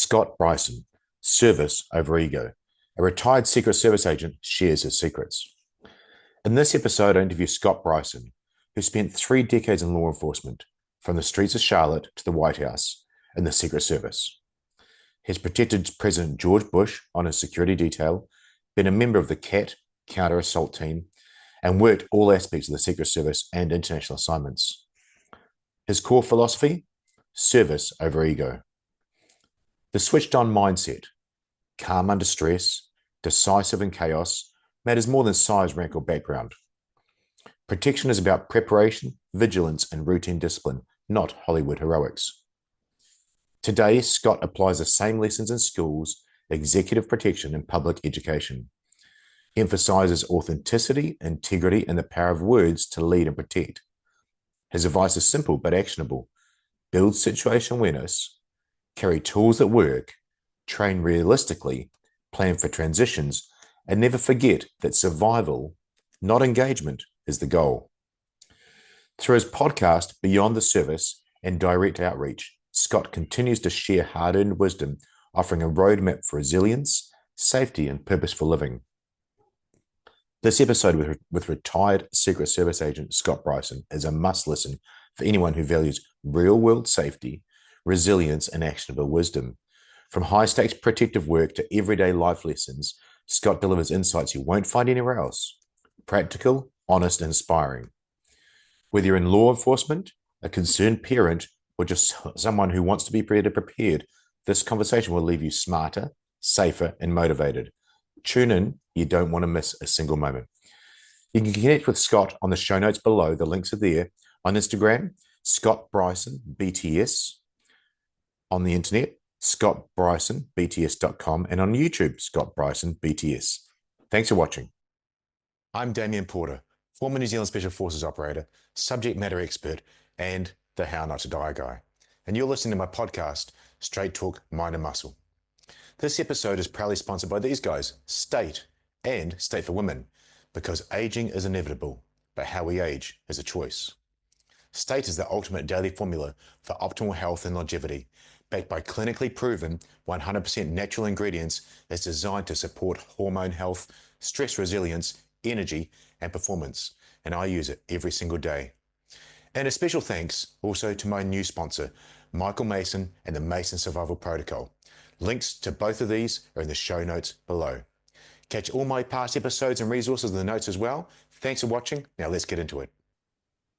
Scott Bryson, Service Over Ego. A retired Secret Service agent shares his secrets. In this episode, I interview Scott Bryson, who spent 3 decades in law enforcement, from the streets of Charlotte to the White House in the Secret Service. He's protected President George Bush on his security detail, been a member of the CAT counter-assault team, and worked all aspects of the Secret Service and international assignments. His core philosophy? Service over ego. The switched-on mindset, calm under stress, decisive in chaos, matters more than size, rank, or background. Protection is about preparation, vigilance, and routine discipline, not Hollywood heroics. Today, Scott applies the same lessons in schools, executive protection, and public education. He emphasizes authenticity, integrity, and the power of words to lead and protect. His advice is simple but actionable. Build situational awareness, carry tools that work, train realistically, plan for transitions, and never forget that survival, not engagement, is the goal. Through his podcast, Beyond the Service and direct outreach, Scott continues to share hard-earned wisdom, offering a roadmap for resilience, safety, and purposeful living. This episode with retired Secret Service agent Scott Bryson is a must-listen for anyone who values real-world safety, resilience, and actionable wisdom. From high-stakes protective work to everyday life lessons, Scott delivers insights you won't find anywhere else. Practical, honest, and inspiring. Whether you're in law enforcement, a concerned parent, or just someone who wants to be better prepared, this conversation will leave you smarter, safer, and motivated. Tune in. You don't want to miss a single moment. You can connect with Scott on the show notes below. The links are there. On Instagram, Scott Bryson, BTS. On the internet, scottbrysonbts.com. And on YouTube, Scott Bryson, BTS. Thanks for watching. I'm Damien Porter, former New Zealand Special Forces operator, subject matter expert, and the How Not to Die guy. And you're listening to my podcast, Straight Talk, Mind and Muscle. This episode is proudly sponsored by these guys, State and State for Women, because aging is inevitable, but how we age is a choice. State is the ultimate daily formula for optimal health and longevity, backed by clinically proven 100% natural ingredients that's designed to support hormone health, stress resilience, energy, and performance. And I use it every single day. And a special thanks also to my new sponsor, Michael Mason and the Mason Survival Protocol. Links to both of these are in the show notes below. Catch all my past episodes and resources in the notes as well. Thanks for watching. Now let's get into it.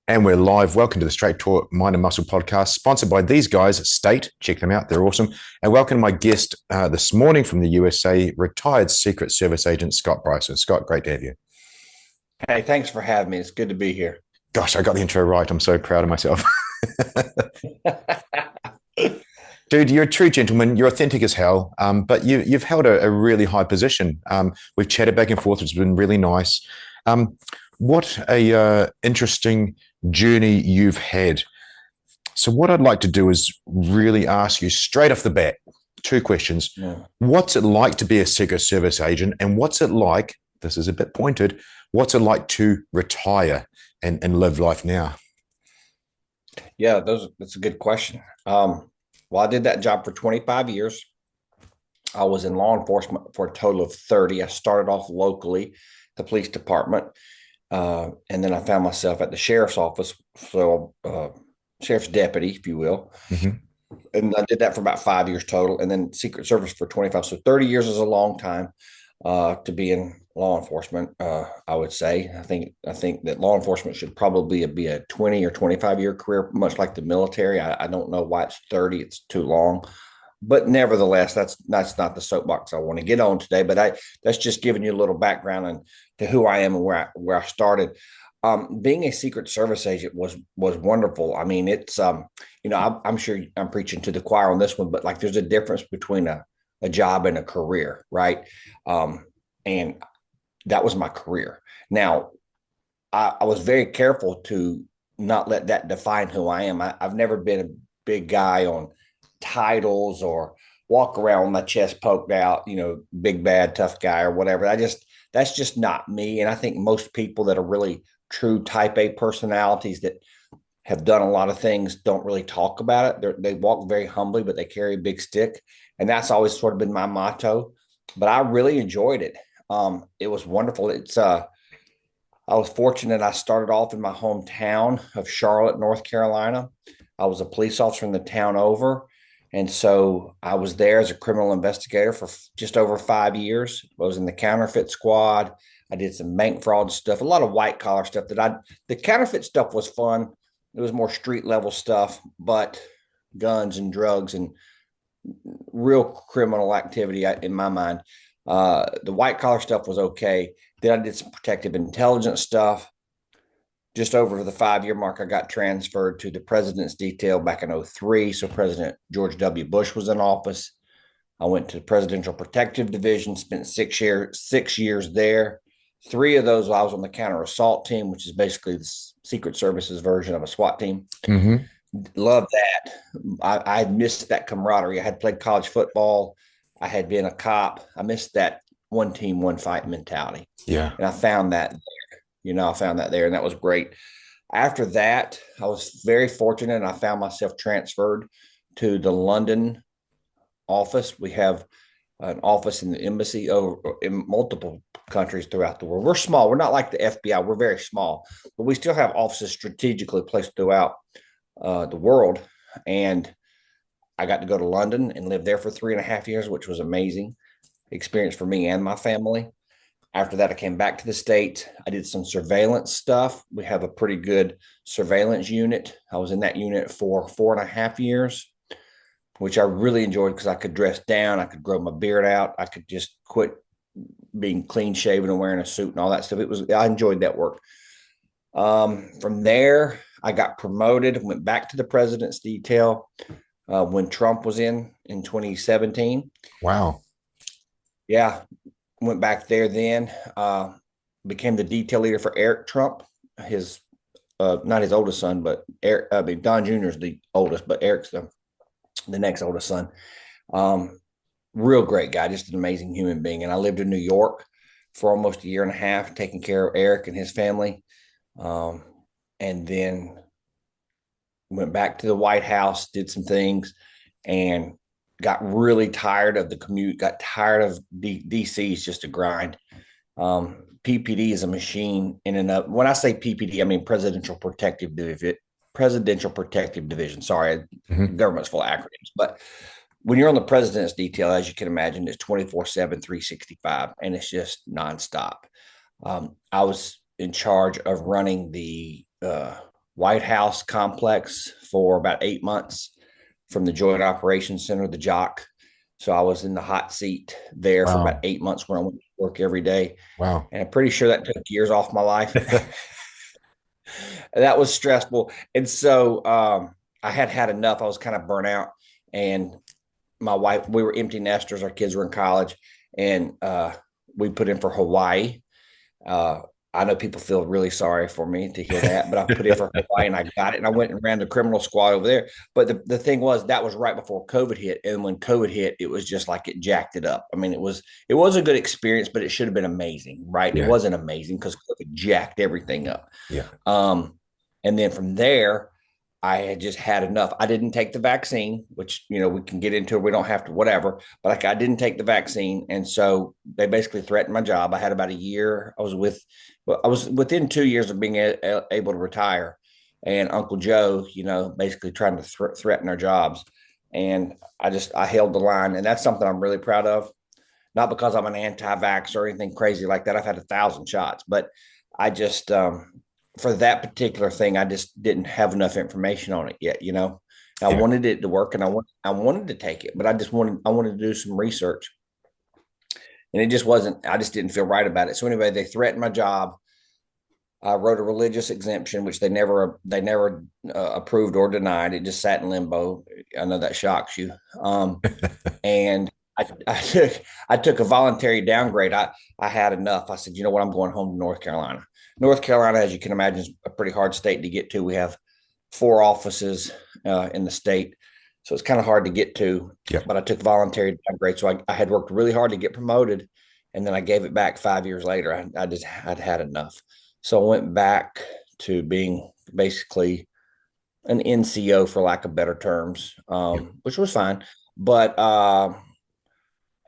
And we're live. Welcome to the Straight Talk Mind and Muscle podcast, sponsored by these guys, State. Check them out. They're awesome. And welcome to my guest this morning from the USA, retired Secret Service agent, Scott Bryson. Scott, great to have you. Hey, thanks for having me. It's good to be here. Gosh, I got the intro right. I'm so proud of myself. Dude, you're a true gentleman. You're authentic as hell, but you've held a really high position. We've chatted back and forth. It's been really nice. What a interesting journey you've had. So what I'd like to do is really ask you straight off the bat, 2 questions. Yeah. What's it like to be a Secret Service agent? And what's it like, this is a bit pointed, what's it like to retire and live life now? Yeah, that's a good question. Well, I did that job for 25 years. I was in law enforcement for a total of 30. I started off locally, the police department, and then I found myself at the sheriff's office, so sheriff's deputy, if you will. Mm-hmm. And I did that for about 5 years total, and then Secret Service for 25. So 30 years is a long time to be in law enforcement, I would say. I think that law enforcement should probably be a 20 or 25-year career, much like the military. I don't know why it's 30. It's too long. But nevertheless, that's not the soapbox I want to get on today. But that's just giving you a little background to who I am and where I started. Being a Secret Service agent was wonderful. I mean, it's I'm sure I'm preaching to the choir on this one, but like there's a difference between a job and a career, right? And that was my career. Now, I was very careful to not let that define who I am. I've never been a big guy on titles or walk around with my chest poked out, big, bad, tough guy or whatever. That's just not me. And I think most people that are really true type A personalities that have done a lot of things don't really talk about it. They walk very humbly, but they carry a big stick. And that's always sort of been my motto. But I really enjoyed it. It was wonderful. I was fortunate. I started off in my hometown of Charlotte, North Carolina. I was a police officer in the town over. And so I was there as a criminal investigator for just over 5 years. I was in the counterfeit squad. I did some bank fraud stuff, a lot of white collar stuff the counterfeit stuff was fun. It was more street level stuff, but guns and drugs and real criminal activity in my mind. The white collar stuff was okay. Then I did some protective intelligence stuff. Just over the 5 year mark, I got transferred to the president's detail back in 03. So President George W. Bush was in office. I went to the Presidential Protective Division, spent 6 years there. 3 of those, I was on the counter assault team, which is basically the Secret Service's version of a SWAT team. Mm-hmm. Love that. I missed that camaraderie. I had played college football. I had been a cop. I missed that one team, one fight mentality. Yeah. And I found that there. I found that there, and that was great. After that, I was very fortunate, and I found myself transferred to the London office. We have an office in the embassy in multiple countries throughout the world. We're small. We're not like the FBI. We're very small, but we still have offices strategically placed throughout the world. And I got to go to London and live there for 3.5 years, which was amazing experience for me and my family. After that, I came back to the States. I did some surveillance stuff. We have a pretty good surveillance unit. I was in that unit for 4.5 years, which I really enjoyed because I could dress down. I could grow my beard out. I could just quit being clean shaven and wearing a suit and all that stuff. I enjoyed that work. From there, I got promoted, went back to the president's detail when Trump was in 2017. Wow. Yeah, went back there then, became the detail leader for Eric Trump, his not his oldest son, but Eric, Don Jr. is the oldest, but Eric's the next oldest son. Real great guy, just an amazing human being. And I lived in New York for almost a year and a half, taking care of Eric and his family. And then went back to the White House, did some things, and got really tired of the commute, got tired of DC is just a grind. PPD is a machine in and of. When I say PPD, I mean Presidential Protective Division. Sorry, Mm-hmm. government's full of acronyms. But when you're on the president's detail, as you can imagine, it's 24/7, 365, and it's just nonstop. I was in charge of running the White House complex for about 8 months from the Joint Operations Center, the JOC. So I was in the hot seat there for about Wow. 8 months when I went to work every day. Wow. And I'm pretty sure that took years off my life. That was stressful. And so I had enough. I was kind of burnt out. And my wife, we were empty nesters. Our kids were in college. And we put in for Hawaii. Uh, I know people feel really sorry for me to hear that, but I put in for Hawaii and I got it. And I went and ran the criminal squad over there. But the thing was, that was right before COVID hit. And when COVID hit, it was just like it jacked it up. I mean, it was a good experience, but it should have been amazing, right? It Yeah. wasn't amazing because COVID jacked everything up. Yeah. And then from there, I had just had enough. I didn't take the vaccine, which we can get into. We don't have to, whatever. But like I didn't take the vaccine, and so they basically threatened my job. I had about a year. I was within 2 years of being able to retire, and Uncle Joe, basically trying to threaten our jobs. And I held the line, and that's something I'm really proud of. Not because I'm an anti-vax or anything crazy like that. I've had 1,000 shots, but I just for that particular thing, I just didn't have enough information on it yet. I Yeah. wanted it to work, and I wanted to take it, but I wanted to do some research, and it just wasn't. I just didn't feel right about it. So anyway, they threatened my job. I wrote a religious exemption, which they never approved or denied. It just sat in limbo. I know that shocks you. And I took a voluntary downgrade. I had enough. I said, you know what, I'm going home to North Carolina. North Carolina, as you can imagine, is a pretty hard state to get to. We have 4 offices in the state, so it's kind of hard to get to. Yeah. But I took voluntary downgrade, so I had worked really hard to get promoted, and then I gave it back 5 years later. I'd had enough, so I went back to being basically an NCO, for lack of better terms, Yeah. which was fine. But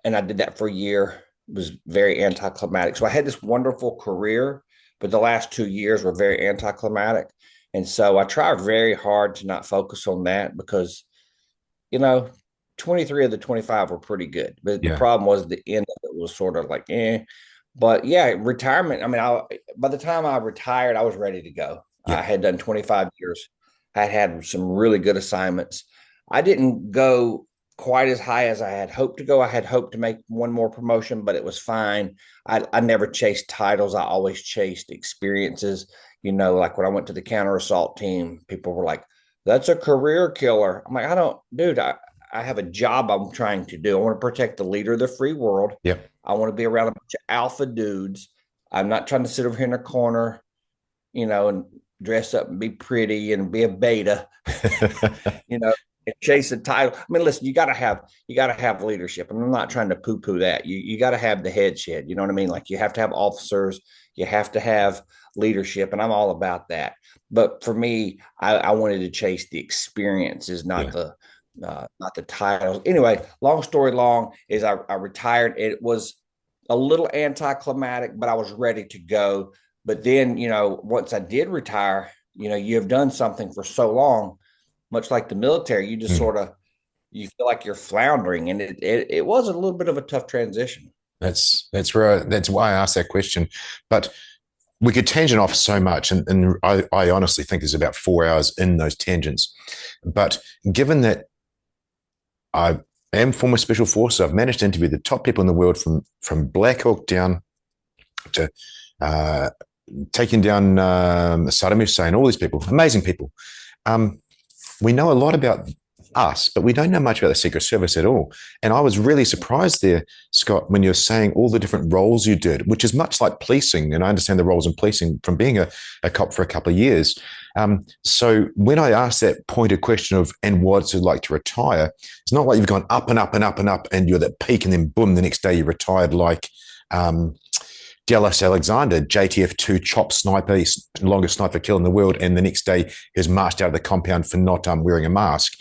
and I did that for a year. It was very anticlimactic. So I had this wonderful career, but the last 2 years were very anticlimactic. And so I tried very hard to not focus on that because, you know, 23 of the 25 were pretty good. But the Yeah. problem was the end of it was sort of like, eh. But yeah, retirement. I mean, by the time I retired, I was ready to go. I Yep. had done 25 years. I had some really good assignments. I didn't go quite as high as I had hoped to go. I had hoped to make one more promotion, but it was fine. I never chased titles. I always chased experiences. Like when I went to the counter assault team, people were like, that's a career killer. I'm like, I don't, dude, I have a job I'm trying to do. I want to protect the leader of the free world. Yep. I want to be around a bunch of alpha dudes. I'm not trying to sit over here in a corner, and dress up and be pretty and be a beta, you know, and chase a title. I mean, listen, you gotta have leadership. And I'm not trying to poo-poo that. You gotta have the headship. You know what I mean? Like you have to have officers, you have to have leadership, and I'm all about that. But for me, I wanted to chase the experiences, Yeah. not the titles. Anyway, long story long is I retired. It was a little anticlimactic, but I was ready to go. But then, once I did retire, you have done something for so long, much like the military, you just Mm. sort of you feel like you're floundering, and it was a little bit of a tough transition. That's why I asked that question. But we could tangent off so much, and I honestly think there's about 4 hours in those tangents. But given that I am former special forces, I've managed to interview the top people in the world from Black Hawk down to uh, taking down Saddam Hussein, all these people, amazing people. Um, we know a lot about us, but we don't know much about the Secret Service at all. And I was really surprised there, Scott, when you're saying all the different roles you did, which is much like policing. And I understand the roles in policing from being a cop for a couple of years. So when I asked that pointed question of, and what's it like to retire, it's not like you've gone up and up and up and up and you're at that peak and then boom, the next day you retired like Dallas Alexander, JTF2 chop sniper, longest sniper kill in the world, and the next day he was marched out of the compound for not wearing a mask.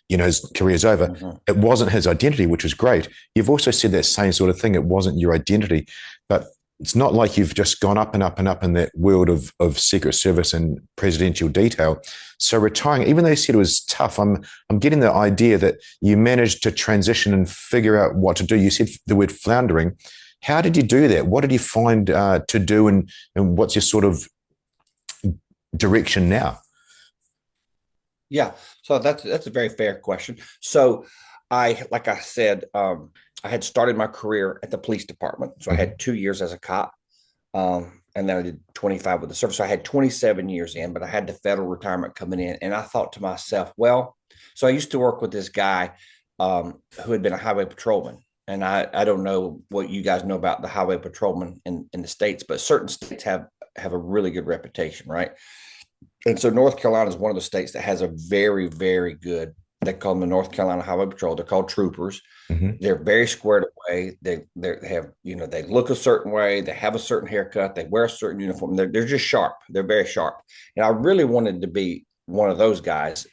His career's over. Mm-hmm. It wasn't his identity, which was great. You've also said that same sort of thing. It wasn't your identity, but it's not like you've just gone up and up and up in that world of Secret Service and presidential detail. So retiring, even though you said it was tough, I'm getting the idea that you managed to transition and figure out what to do. You said the word floundering. How did you do that? What did you find to do, and what's your sort of direction now? Yeah, so that's a very fair question. So like I said, I had started my career at the police department. So I Mm-hmm. had 2 years as a cop, and then I did 25 with the service. So I had 27 years in, but I had the federal retirement coming in, and I thought to myself, well, so I used to work with this guy who had been a highway patrolman. And I don't know what you guys know about the highway patrolman in the states, but certain states have a really good reputation, right? And so North Carolina is one of the states that has a very, very good, they call them the North Carolina Highway Patrol. They're called troopers. Mm-hmm. They're very squared away. They have, they look a certain way. They have a certain haircut. They wear a certain uniform. They're just sharp. They're very sharp. And I really wanted to be one of those guys,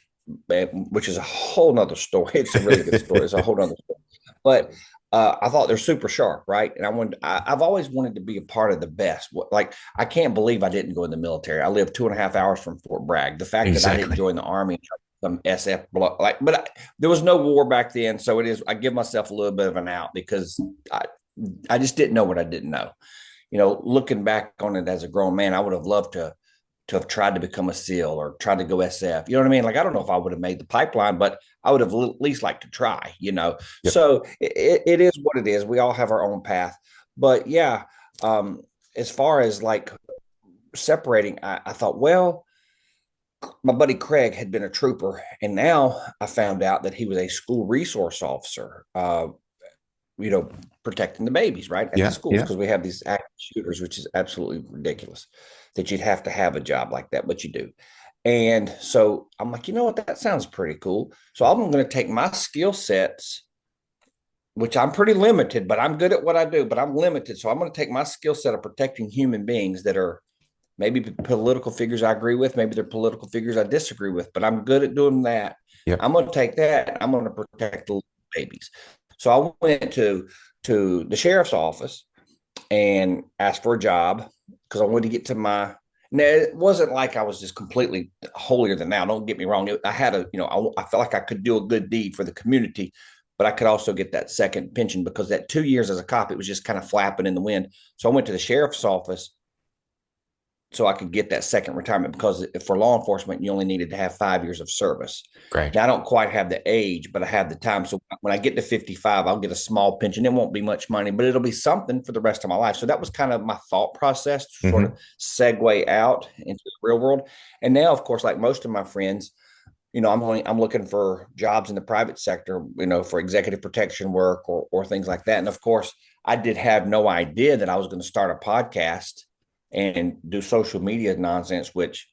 which is a whole nother story. It's a really good story. It's a whole nother story. But I thought they're super sharp, right? And I've always wanted to be a part of the best. Like, I can't believe I didn't go in the military. I live 2.5 hours from Fort Bragg. The fact that I didn't Exactly. join the army and try to become SF, there was no war back then. So I give myself a little bit of an out because I just didn't know what I didn't know. Looking back on it as a grown man, I would have loved to have tried to become a SEAL or tried to go SF. You know what I mean? Like, I don't know if I would have made the pipeline, but I would have at least liked to try. Yep. So it is what it is. We all have our own path. But yeah, as far as like separating, I thought, well, my buddy Craig had been a trooper, and now I found out that he was a school resource officer. Protecting the babies, right, at the Yeah. schools, Yeah. because we have these active shooters, which is absolutely ridiculous that you'd have to have a job like that, but you do. And so I'm like, you know what, that sounds pretty cool. So I'm going to take my skill sets, which I'm pretty limited, but I'm good at what I do, but I'm limited. So I'm going to take my skill set of protecting human beings that are maybe political figures I agree with, maybe they're political figures I disagree with, but I'm good at doing that. Yep. I'm going to take that. I'm going to protect the babies. So I went to the sheriff's office and asked for a job because I wanted to get to my. Now, it wasn't like I was just completely holier than thou. Don't get me wrong. I had a, I felt like I could do a good deed for the community, but I could also get that second pension because that 2 years as a cop, it was just kind of flapping in the wind. So I went to the sheriff's office so I could get that second retirement because for law enforcement, you only needed to have 5 years of service. Great. Now, I don't quite have the age, but I have the time. So when I get to 55, I'll get a small pension. It won't be much money, but it'll be something for the rest of my life. So that was kind of my thought process to sort Mm-hmm. of segue out into the real world. And now, of course, like most of my friends, I'm looking for jobs in the private sector, for executive protection work or things like that. And of course, I did have no idea that I was going to start a podcast and do social media nonsense, which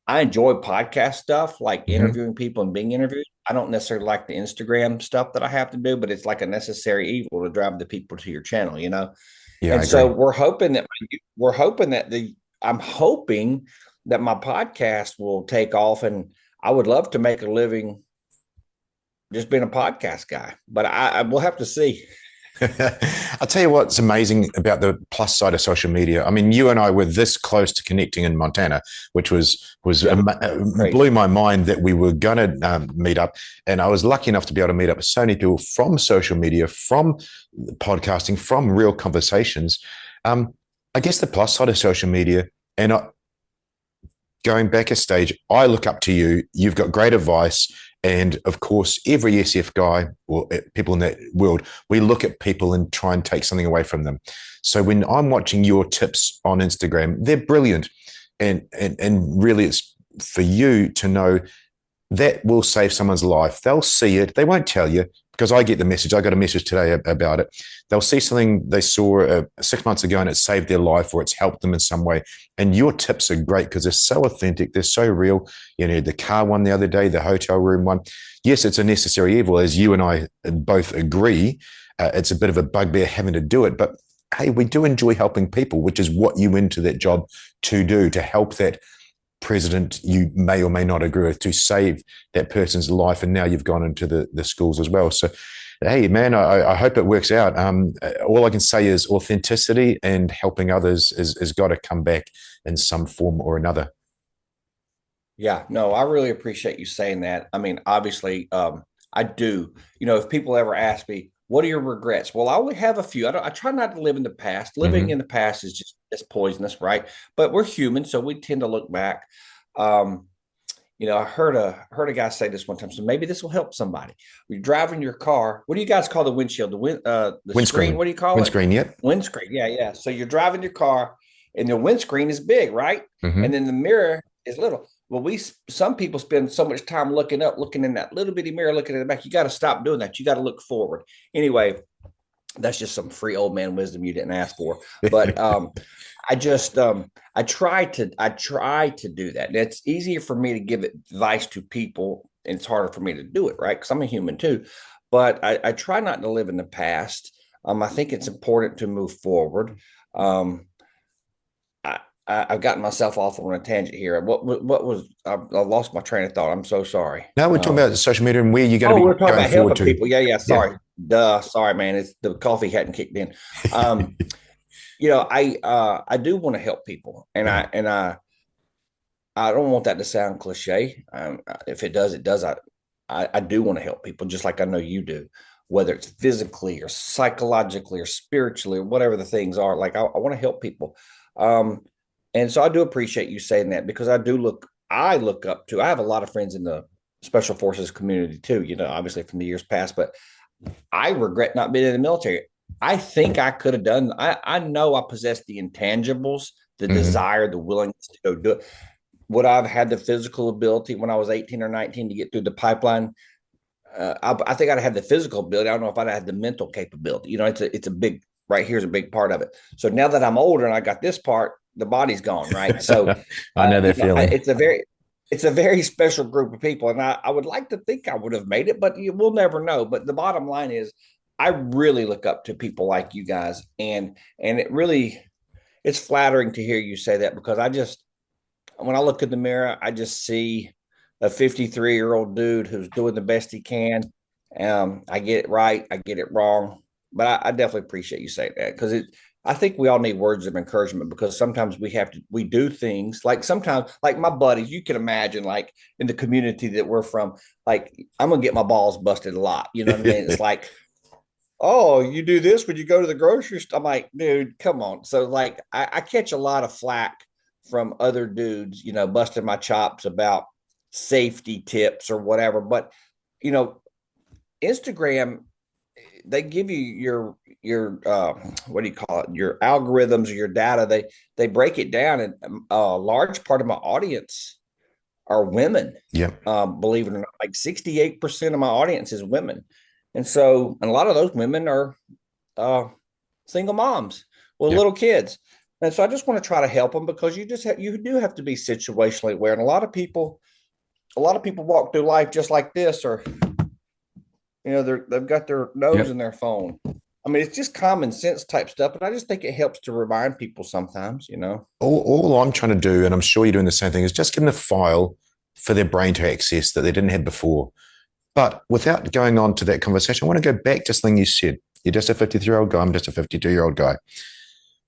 I enjoy podcast stuff, like Mm-hmm. interviewing people and being interviewed. I don't necessarily like the Instagram stuff that I have to do, but it's like a necessary evil to drive the people to your channel. Yeah, I And so agree. I'm hoping that my podcast will take off, and I would love to make a living just being a podcast guy, but I will have to see. I'll tell you what's amazing about the plus side of social media. I mean, you and I were this close to connecting in Montana, which Yeah, crazy. blew my mind that we were going to meet up. And I was lucky enough to be able to meet up with so many people from social media, from podcasting, from real conversations. Um, I guess the plus side of social media, and going back a stage, I look up to you. You've got great advice. And of course, every SF guy or people in that world, we look at people and try and take something away from them. So when I'm watching your tips on Instagram, they're brilliant. And really it's for you to know that will save someone's life. They'll see it. They won't tell you because I get the message. I got a message today about it. They'll see something they saw 6 months ago and it saved their life or it's helped them in some way. And your tips are great because they're so authentic. They're so real. The car one the other day, the hotel room one. Yes, it's a necessary evil, as you and I both agree. It's a bit of a bugbear having to do it, but hey, we do enjoy helping people, which is what you into that job to do, to help that president you may or may not agree with, to save that person's life. And now you've gone into the schools as well. So, hey, man, I hope it works out. All I can say is authenticity and helping others is got to come back in some form or another. Yeah, no, I really appreciate you saying that. I mean, obviously, I do. If people ever ask me, "What are your regrets?" Well, I only have a few. I try not to live in the past. Living Mm-hmm. in the past is just it's poisonous, right? But we're human, so we tend to look back. Um, I heard a guy say this one time, so maybe this will help somebody. You're driving your car. What do you guys call the windshield? The screen. Windscreen. What do you call it? Windscreen, yep. Windscreen. Yeah, yeah. So you're driving your car, and the windscreen is big, right? And Mm-hmm. then the mirror is little. Well, some people spend so much time looking up, looking in that little bitty mirror, looking at the back. You got to stop doing that. You got to look forward. Anyway, that's just some free old man wisdom you didn't ask for. But I just I try to do that. And it's easier for me to give advice to people, and it's harder for me to do it, right? Because I'm a human too. But I try not to live in the past. I think it's important to move forward. Um, I've gotten myself off on a tangent here. What was I lost my train of thought. I'm so sorry. Now we're talking about social media and where you're going to Oh, be we're talking going about forward helping to. people. Yeah, yeah. Yeah. Sorry. Duh. Sorry, man. It's the coffee hadn't kicked in. Um, I do want to help people, and Yeah. I don't want that to sound cliche. If it does, it does. I do want to help people, just like I know you do, whether it's physically or psychologically or spiritually or whatever the things are. Like I want to help people. And so I do appreciate you saying that because I look up to, I have a lot of friends in the special forces community too, obviously from the years past, but I regret not being in the military. I think I could have done, I know I possess the intangibles, the Mm-hmm. desire, the willingness to go do it. Would I have had the physical ability when I was 18 or 19 to get through the pipeline? I think I'd have had the physical ability. I don't know if I'd have had the mental capability. It's a big, right here's a big part of it. So now that I'm older and I got this part, the body's gone, right? So, I know that feeling. it's a very special group of people, and I would like to think I would have made it, but we'll never know. But the bottom line is, I really look up to people like you guys, and it's flattering to hear you say that because when I look in the mirror, I just see a 53-year-old dude who's doing the best he can, I get it right, I get it wrong, but I definitely appreciate you saying that because I think we all need words of encouragement because sometimes we do things like sometimes like my buddies, you can imagine like in the community that we're from, like I'm gonna get my balls busted a lot. You know what I mean? It's like, oh, you do this when you go to the grocery store. I'm like, dude, come on. So like I catch a lot of flack from other dudes, busting my chops about safety tips or whatever. But you know, Instagram, they give you your what do you call it? Your algorithms or your data. They break it down, and a large part of my audience are women. Yeah. Believe it or not, like 68% of my audience is women, and a lot of those women are uh, single moms with Yeah. little kids. And so I just want to try to help them because you do have to be situationally aware. And a lot of people walk through life just like this, or they've got their Yeah. nose in their phone. I mean, it's just common sense type stuff, but I just think it helps to remind people sometimes. All I'm trying to do, and I'm sure you're doing the same thing, is just give them a file for their brain to access that they didn't have before. But without going on to that conversation, I want to go back to something you said. You're just a 53-year-old guy. I'm just a 52-year-old guy.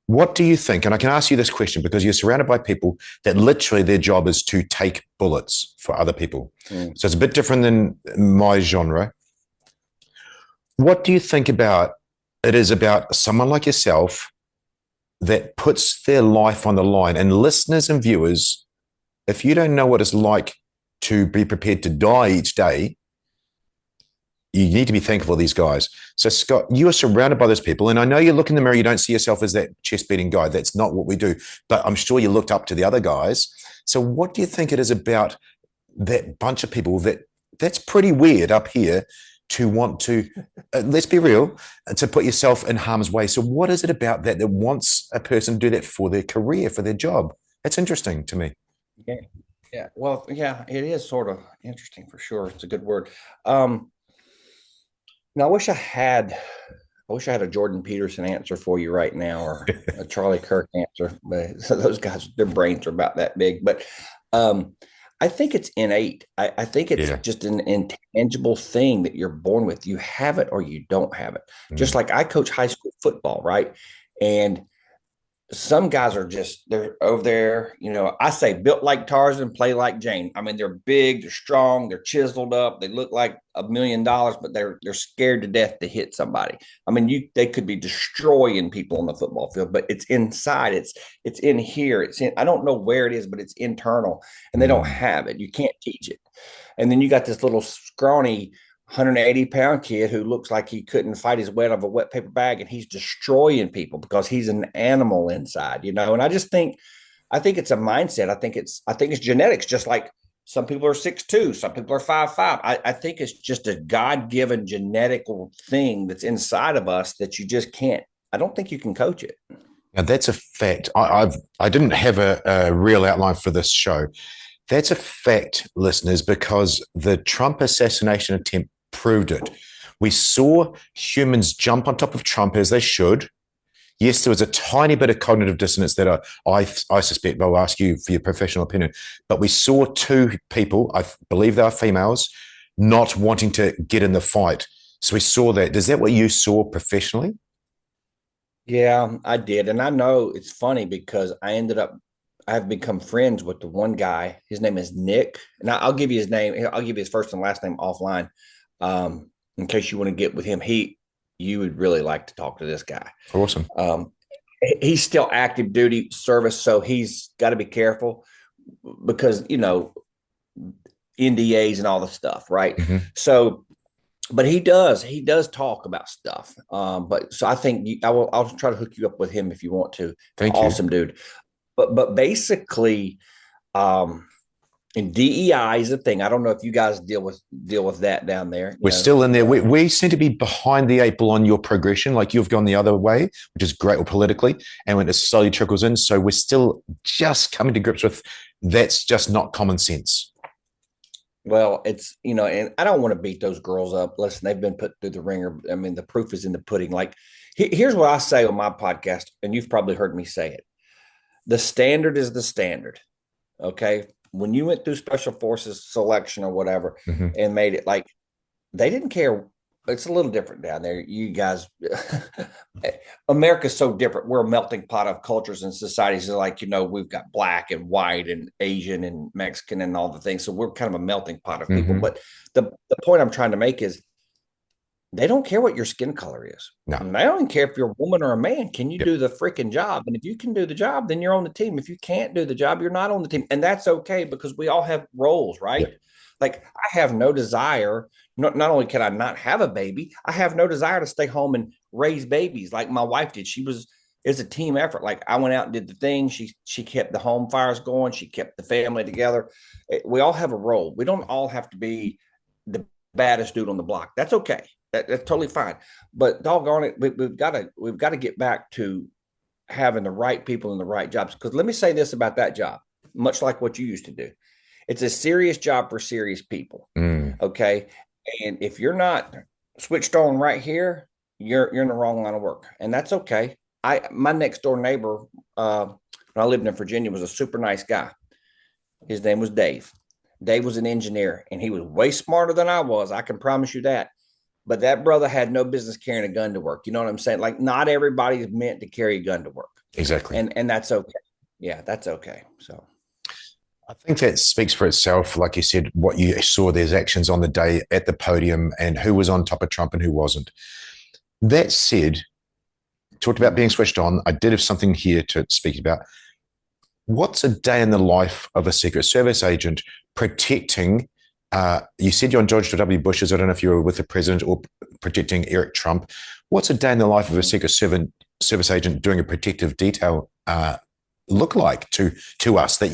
What do you think? And I can ask you this question because you're surrounded by people that literally their job is to take bullets for other people. Mm. So it's a bit different than my genre. What do you think about it is about someone like yourself that puts their life on the line? And listeners and viewers, if you don't know what it's like to be prepared to die each day, you need to be thankful for these guys. So, Scott, you are surrounded by those people. And I know you look in the mirror, you don't see yourself as that chest beating guy. That's not what we do. But I'm sure you looked up to the other guys. So, what do you think it is about that bunch of people that's pretty weird up here to want to, let's be real, to put yourself in harm's way? So, what is it about that wants a person to do that for their career, for their job? That's interesting to me. Yeah. Yeah. Well, yeah, it is sort of interesting for sure. It's a good word. Um, Now, I wish I had a Jordan Peterson answer for you right now, or a Charlie Kirk answer. But so those guys, their brains are about that big. But um, I think it's innate. I think it's Yeah. just an intangible thing that you're born with. You have it or you don't have it. Just Mm. like I coach high school football, right? And some guys are just they're over there, I say built like Tarzan, play like Jane. I mean, they're big, they're strong, they're chiseled up, they look like $1 million, but they're scared to death to hit somebody. I mean, they could be destroying people on the football field, but it's inside, it's in here, I don't know where it is, but it's internal, and they don't Mm. have it. You can't teach it. And then you got this little scrawny 180-pound kid who looks like he couldn't fight his way out of a wet paper bag, and he's destroying people because he's an animal inside. And I think it's a mindset. I think it's genetics. Just like some people are 6'2", some people are 5'5". I think it's just a God-given genetical thing that's inside of us that you just can't. I don't think you can coach it. Now that's a fact. I didn't have a real outline for this show. That's a fact, listeners, because the Trump assassination attempt proved it. We saw humans jump on top of Trump as they should. Yes, there was a tiny bit of cognitive dissonance that I suspect, but I'll ask you for your professional opinion. But we saw two people, I believe they are females, not wanting to get in the fight. So we saw that. Is that what you saw professionally? Yeah, I did. And I know it's funny because I've become friends with the one guy. His name is Nick. And I'll give you his name. I'll give you his first and last name offline. In case you want to get with him. You would really like to talk to this guy. Awesome. Um, he's still active duty service, so he's got to be careful because, NDAs and all the stuff, right? Mm-hmm. So, but he does talk about stuff. But so I think I'll try to hook you up with him if you want to. Thank you. Awesome dude. But basically, um, and DEI is a thing. I don't know if you guys deal with that down there. We're still in there. We seem to be behind the eight ball on your progression. Like you've gone the other way, which is great politically, and when it slowly trickles in. So we're still just coming to grips with that's just not common sense. Well, it's and I don't want to beat those girls up. Listen, they've been put through the ringer. I mean, the proof is in the pudding. Like, here's what I say on my podcast, and you've probably heard me say it: the standard is the standard. Okay, when you went through special forces selection or whatever, Mm-hmm. and made it like they didn't care. It's a little different down there. You guys, America's so different. We're a melting pot of cultures and societies. Like, we've got black and white and Asian and Mexican and all the things. So we're kind of a melting pot of people. Hmm. But the point I'm trying to make is they don't care what your skin color is. No. And they don't care if you're a woman or a man. Can you Yep. do the freaking job? And if you can do the job, then you're on the team. If you can't do the job, you're not on the team. And that's okay because we all have roles, right? Yep. Like I have no desire. Not only can I not have a baby, I have no desire to stay home and raise babies like my wife did. It's a team effort. Like I went out and did the thing. She kept the home fires going. She kept the family together. We all have a role. We don't all have to be the baddest dude on the block. That's okay. That's totally fine. But doggone it, we've got to get back to having the right people in the right jobs. Because let me say this about that job, much like what you used to do. It's a serious job for serious people. Mm. Okay. And if you're not switched on right here, you're in the wrong line of work. And that's okay. My next door neighbor, when I lived in Virginia, was a super nice guy. His name was Dave. Dave was an engineer and he was way smarter than I was. I can promise you that. But that brother had no business carrying a gun to work. You know what I'm saying? Like not everybody is meant to carry a gun to work. Exactly. And that's okay. Yeah, that's okay. So I think that speaks for itself. Like you said, what you saw, there's actions on the day at the podium and who was on top of Trump and who wasn't. That said, talked about being switched on. I did have something here to speak about. What's a day in the life of a Secret Service agent protecting? You said you're on George W. Bush's. I don't know if you were with the president or protecting Eric Trump. What's a day in the life of a Secret Service agent doing a protective detail look like to us that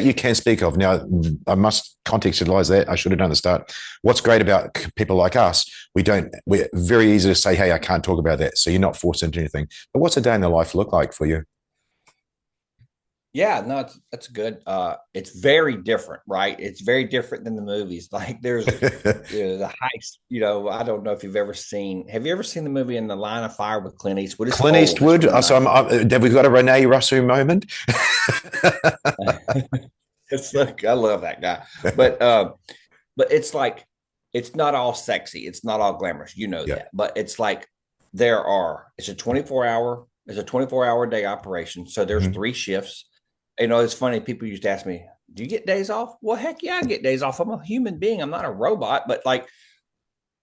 you can speak of? Now, I must contextualize that. I should have done the start. What's great about people like us, we're very easy to say, hey, I can't talk about that. So you're not forced into anything. But what's a day in the life look like for you? yeah, no, that's good. It's very different, right? It's very different than the movies. Like there's the heist. I don't know if you've ever seen. Have you ever seen the movie In the Line of Fire with Clint Eastwood? It's Clint old. It's Eastwood. from the So have we got a Rene Russo moment? it's like I love that guy, but it's like it's not all sexy. It's not all glamorous. You know Yeah. that, but it's like it's a 24-hour day operation. So there's Mhm. three shifts. It's funny. People used to ask me, "Do you get days off?" Well, heck yeah, I get days off. I'm a human being. I'm not a robot. But like,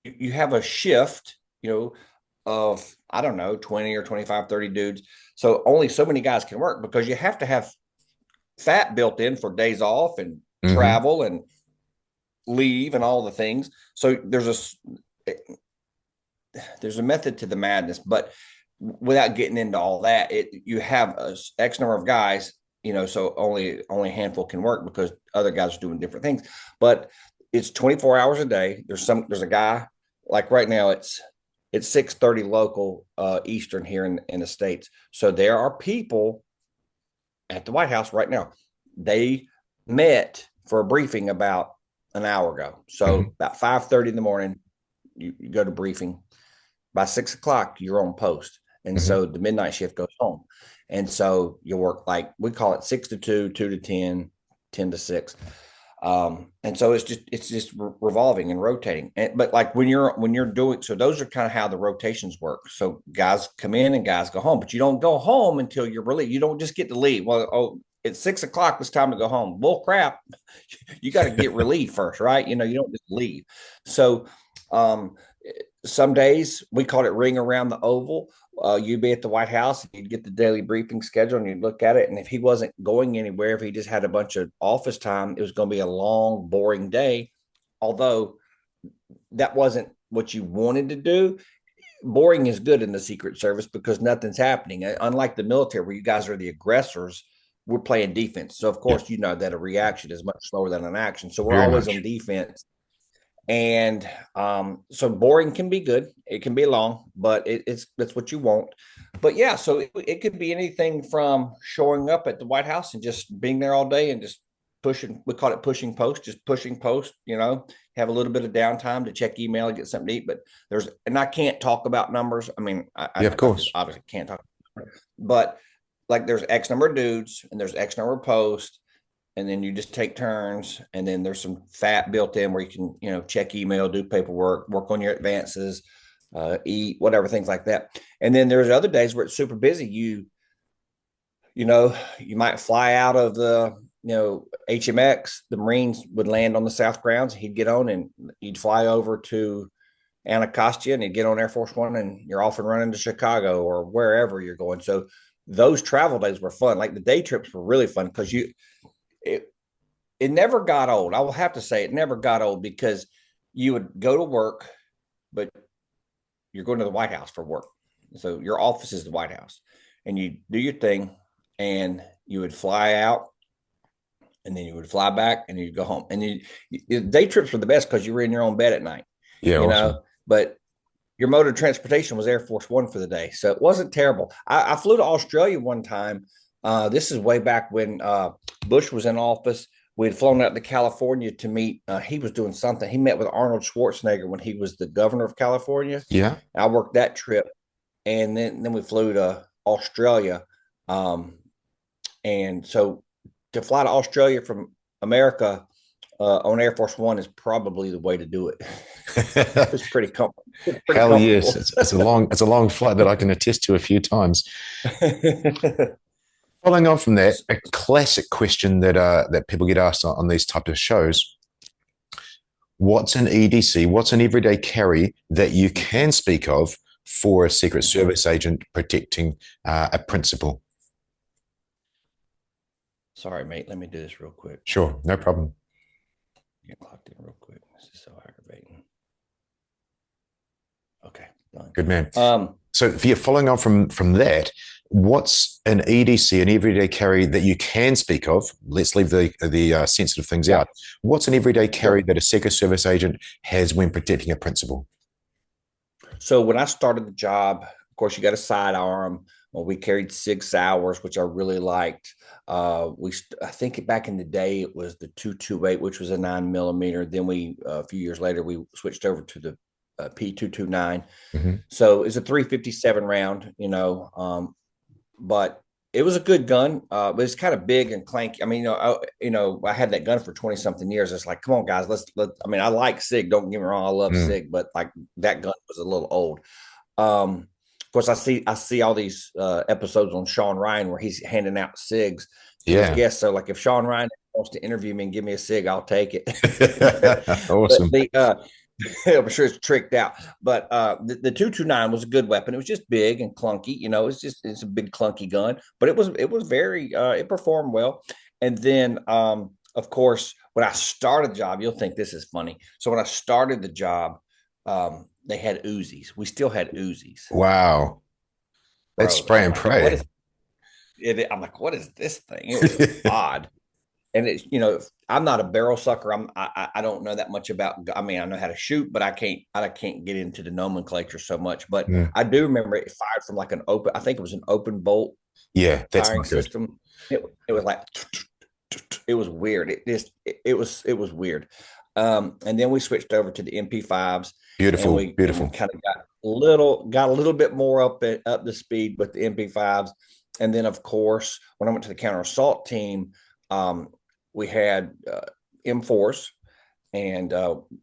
you have a shift, of I don't know, 20 or 25, 30 dudes. So only so many guys can work because you have to have fat built in for days off and Mhm. travel and leave and all the things. So there's a method to the madness, but without getting into all that, you have a X number of guys, so only a handful can work because other guys are doing different things. But it's 24 hours a day. There's a guy like right now. It's 6:30 local Eastern here in the States. So there are people at the White House right now. They met for a briefing about an hour ago. So Mhm. about 5:30 in the morning, you go to briefing. By 6 o'clock, you're on post. And Mhm. so the midnight shift goes home. And so you work like we call it 6 to 2, 2 to 10, 10 to 6. And so it's just revolving and rotating. But like when you're doing, so those are kind of how the rotations work. So guys come in and guys go home, but you don't go home until you're relieved. You don't just get to leave. Well, it's 6 o'clock. It's time to go home. Bull crap. You got to get relieved first, right? You don't just leave. So, um, some days we called it ring around the oval. You'd be at the White House, you'd get the daily briefing schedule, and you'd look at it. And if he wasn't going anywhere, if he just had a bunch of office time, it was going to be a long, boring day. Although that wasn't what you wanted to do. Boring is good in the Secret Service because nothing's happening. Unlike the military, where you guys are the aggressors, we're playing defense. So, of Yeah. course, you know that a reaction is much slower than an action. So, we're Very always much. on defense. And so boring can be good. It can be long, but that's what you want. But yeah, so it could be anything from showing up at the White House and just being there all day and just pushing. We call it pushing post, just pushing post. Have a little bit of downtime to check email and get something to eat. But and I can't talk about numbers. I mean, Yeah, of I just course. obviously can't talk. But like, there's X number of dudes and there's X number of posts, and then you just take turns, and then there's some fat built in where you can, check email, do paperwork, work on your advances, eat, whatever, things like that. And then there's other days where it's super busy. You might fly out of the HMX. The Marines would land on the South grounds. He'd get on and he'd fly over to Anacostia, and he'd get on Air Force One, and you're off and running to Chicago or wherever you're going. So those travel days were fun. Like the day trips were really fun because it it never got old. I will have to say it never got old because you would go to work, but you're going to the White House for work. So your office is the White House, and you do your thing, and you would fly out, and then you would fly back, and you'd go home. And day trips were the best because you were in your own bed at night, Yeah, awesome. But your mode of transportation was Air Force One for the day, so it wasn't terrible. I flew to Australia one time. This is way back when Bush was in office. We had flown out to California to meet. He was doing something. He met with Arnold Schwarzenegger when he was the governor of California. Yeah. I worked that trip, and then we flew to Australia. Um, and so to fly to Australia from America on Air Force One is probably the way to do it. It's pretty comfortable. It's pretty Hell yes, comfortable. it's a long flight that I can attest to a few times. Following on from that, a classic question that people get asked on these types of shows: what's an EDC? What's an everyday carry that you can speak of for a Secret Service agent protecting a principal? Sorry, mate. Let me do this real quick. Sure, no problem. Get clocked in real quick. This is so aggravating. Okay, done. Good man. So if you're following on from that, what's an EDC, an everyday carry that you can speak of? Let's leave the sensitive things out. What's an everyday carry that a Secret Service agent has when protecting a principal? So when I started the job, of course, you got a sidearm. Well, we carried 6 hours, which I really liked. I think back in the day it was the 228, which was a 9mm. Then a few years later, we switched over to the P229. Mm-hmm. So it's a 357 round, but it was a good gun. But it's kind of big and clanky. I mean, I had that gun for 20 something years. It's like, come on, guys, I mean, I like SIG. Don't get me wrong, I love SIG, but like that gun was a little old. Of course, I see all these episodes on Sean Ryan where he's handing out SIGs to his guests. So, like, if Sean Ryan wants to interview me and give me a SIG, I'll take it. Awesome. I'm sure it's tricked out, but the 229 was a good weapon. It was just big and clunky. It's a big clunky gun, but it was very it performed well. And then of course, when I started the job, you'll think this is funny. So when I started the job, they had Uzis. We still had Uzis. Wow. That's Bro, spray and pray. I'm like, what is this thing? It was odd. And it's, I'm not a barrel sucker. I don't know that much about. I mean, I know how to shoot, but I can't get into the nomenclature so much. But I do remember it fired from like an open. I think it was an open bolt. Yeah, that's firing not good. system. It was like it was weird. It was weird. And then we switched over to the MP5s. Beautiful, beautiful. And we kind of got a little bit more up to speed with the MP5s. And then, of course, when I went to the counter assault team, we had M4s, and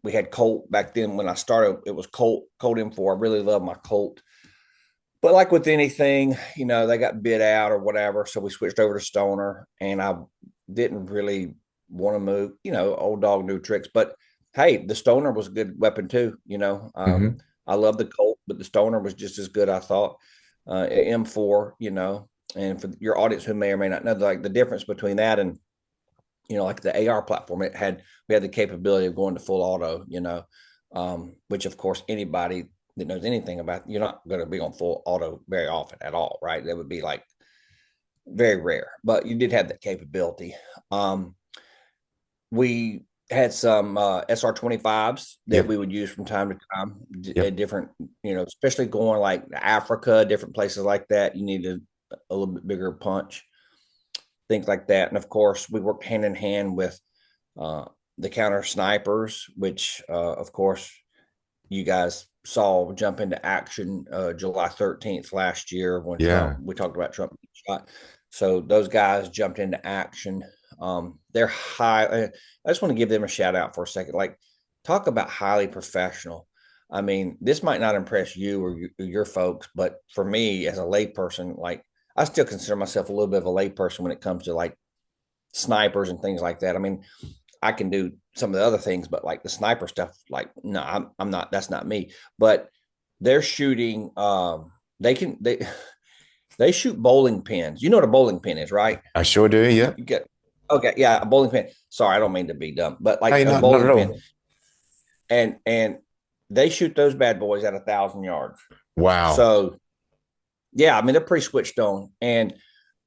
we had Colt back then. When I started, it was Colt M4. I really love my Colt. But like with anything, they got bid out or whatever. So we switched over to Stoner, and I didn't really want to move, old dog, new tricks. But hey, the Stoner was a good weapon too. I love the Colt, but the Stoner was just as good, I thought. M4, and for your audience who may or may not know, like the difference between that and, like the AR platform, we had the capability of going to full auto, which of course anybody that knows anything about, you're not going to be on full auto very often at all, right? That would be like very rare, but you did have that capability. We had some SR-25s that we would use from time to time at different, especially going like Africa, different places like that. You needed a little bit bigger punch, things like that. And of course, we worked hand in hand with the counter snipers, which of course you guys saw jump into action July 13th last year when we talked about Trump shot. So those guys jumped into action. They're high. I just want to give them a shout out for a second. Like, talk about highly professional. I mean, this might not impress you or your folks, but for me as a layperson, like I still consider myself a little bit of a layperson when it comes to like snipers and things like that. I mean, I can do some of the other things, but like the sniper stuff, like no, I'm not. That's not me. But they're shooting. They can they shoot bowling pins. You know what a bowling pin is, right? I sure do. Yeah. You get okay, yeah, a bowling pin. Sorry, I don't mean to be dumb, but like Hey, a not at bowling pin, all. and they shoot those bad boys at 1,000 yards. Wow. So yeah, I mean they're pretty switched on and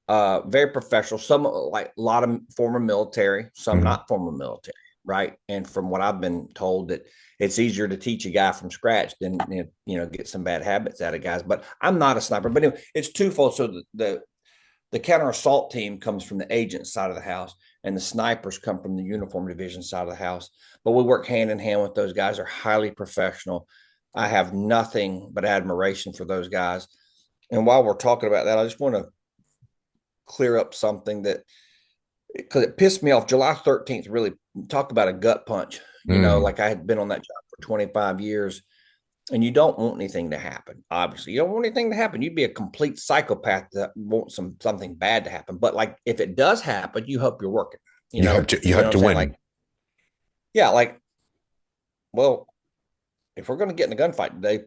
very professional. Some like a lot of former military, some Mhm. not former military, right? And from what I've been told, that it's easier to teach a guy from scratch than get some bad habits out of guys. But I'm not a sniper. But anyway, it's twofold. So the counter assault team comes from the agent side of the house, and the snipers come from the uniform division side of the house. But we work hand in hand with those guys. They're highly professional. I have nothing but admiration for those guys. And while we're talking about that, I just want to clear up something that because it pissed me off. July 13th really talk about a gut punch. Mm. Like I had been on that job for 25 years, and you don't want anything to happen. Obviously, you don't want anything to happen. You'd be a complete psychopath that wants something bad to happen. But like if it does happen, you hope you're working. You You know hope what to I'm saying? win. Like, yeah, like, well, if we're going to get in a gunfight today,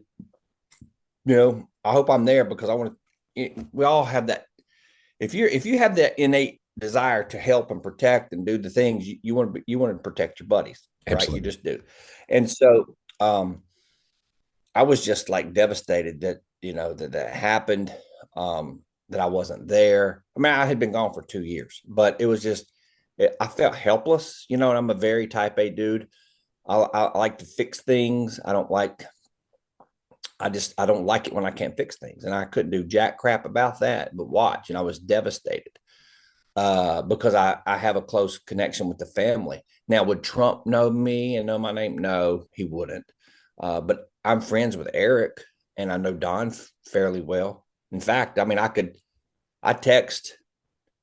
I hope I'm there because I want to. We all have that. If you have that innate desire to help and protect and do the things you want to protect your buddies, right? You Absolutely. just do. And so I was just like devastated that that happened, that I wasn't there. I mean, I had been gone for 2 years, but it was just I felt helpless, and I'm a very type A dude. I like to fix things. I don't like it when I can't fix things, and I couldn't do jack crap about that. But watch, and I was devastated because I have a close connection with the family. Now, would Trump know me and know my name? No, he wouldn't. But I'm friends with Eric, and I know Don fairly well. In fact, I mean, I text,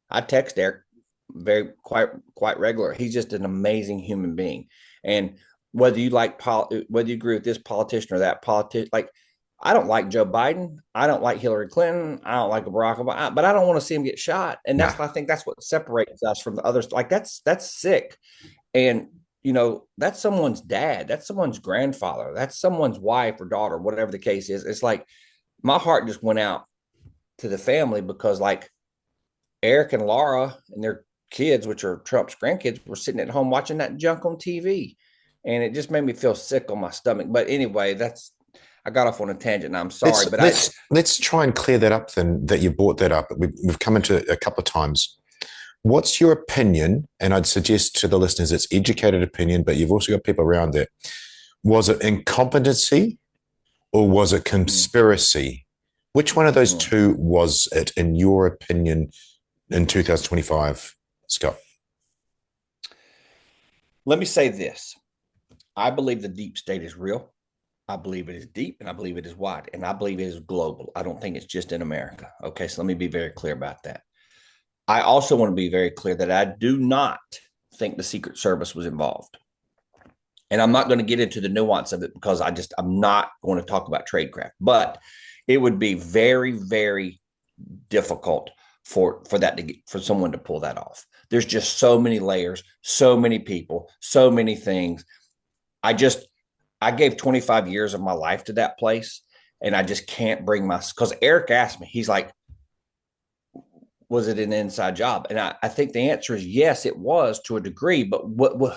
I text Eric very quite regular. He's just an amazing human being, and whether you agree with this politician or that politician, like I don't like Joe Biden. I don't like Hillary Clinton. I don't like Barack Obama, but I don't want to see him get shot. And Nah. I think that's what separates us from the others. Like that's sick. And that's someone's dad. That's someone's grandfather. That's someone's wife or daughter, whatever the case is. It's like my heart just went out to the family because like Eric and Laura and their kids, which are Trump's grandkids, were sitting at home watching that junk on TV. And it just made me feel sick on my stomach. But anyway, I got off on a tangent and I'm sorry, but Let's try and clear that up then that you brought that up. We've come into it a couple of times. What's your opinion? And I'd suggest to the listeners it's educated opinion, but you've also got people around there. Was it incompetency or was it conspiracy? Which one of those two was it, in your opinion, in 2025, Scott? Let me say this. I believe the deep state is real. I believe it is deep and I believe it is wide and I believe it is global. I don't think it's just in America. Okay. So let me be very clear about that. I also want to be very clear that I do not think the Secret Service was involved. And I'm not going to get into the nuance of it because I'm not going to talk about tradecraft, but it would be very, very difficult for someone to pull that off. There's just so many layers, so many people, so many things. I gave 25 years of my life to that place, and I just can't bring because Eric asked me, he's like, was it an inside job? And I think the answer is yes, it was to a degree, but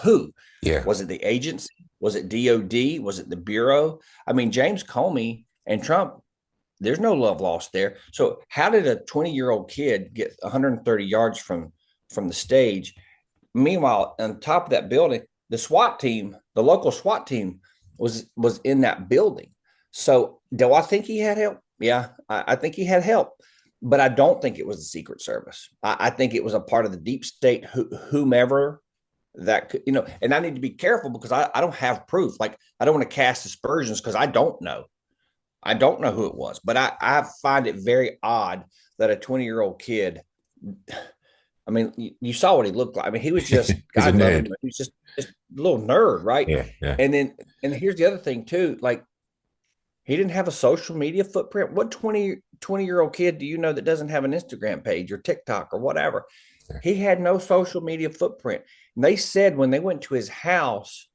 who? Yeah. Was it the agency? Was it DOD? Was it the Bureau? I mean, James Comey and Trump, there's no love lost there. So how did a 20-year-old kid get 130 yards from the stage? Meanwhile, on top of that building, the local SWAT team was in that building. So do I think he had help? Yeah, I think he had help, but I don't think it was the Secret Service. I think it was a part of the deep state, whomever that could, and I need to be careful because I don't have proof. Like I don't want to cast aspersions because I don't know. I don't know who it was, but I find it very odd that a 20-year-old kid I mean, you saw what he looked like. I mean, he was just, He's a God love him. nerd. He was just a little nerd, right? Yeah, yeah, And here's the other thing too. Like, he didn't have a social media footprint. What 20-year-old kid do you know that doesn't have an Instagram page or TikTok or whatever? yeah. He had no social media footprint. And they said when they went to his house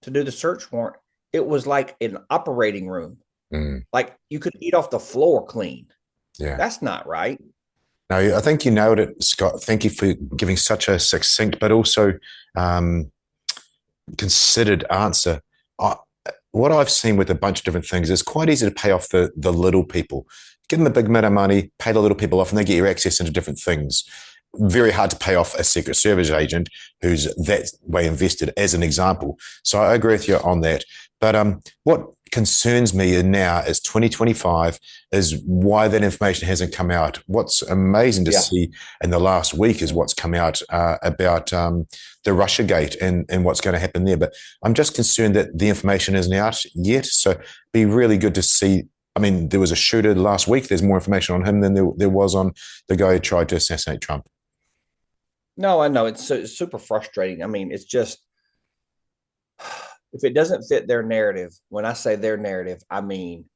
to do the search warrant, it was like an operating room. Mm, Like you could eat off the floor clean. yeah. That's not right. No, I think you nailed it, Scott. Thank you for giving such a succinct, but also um, considered answer. I, what I've seen with a bunch of different things is quite easy to pay off the little people. Give them a big amount of money, pay the little people off, and they get your access into different things. Very hard to pay off a Secret Service agent who's that way invested, as an example. So I agree with you on that. But what concerns me now is 2025 is why that information hasn't come out. What's amazing to Yeah. see in the last week is what's come out about the Russiagate and what's going to happen there. But I'm just concerned that the information isn't out yet. So it'd be really good to see. I mean, there was a shooter last week. There's more information on him than there was on the guy who tried to assassinate Trump. No, I know it's super frustrating. I mean, it's just if it doesn't fit their narrative, when I say their narrative, I mean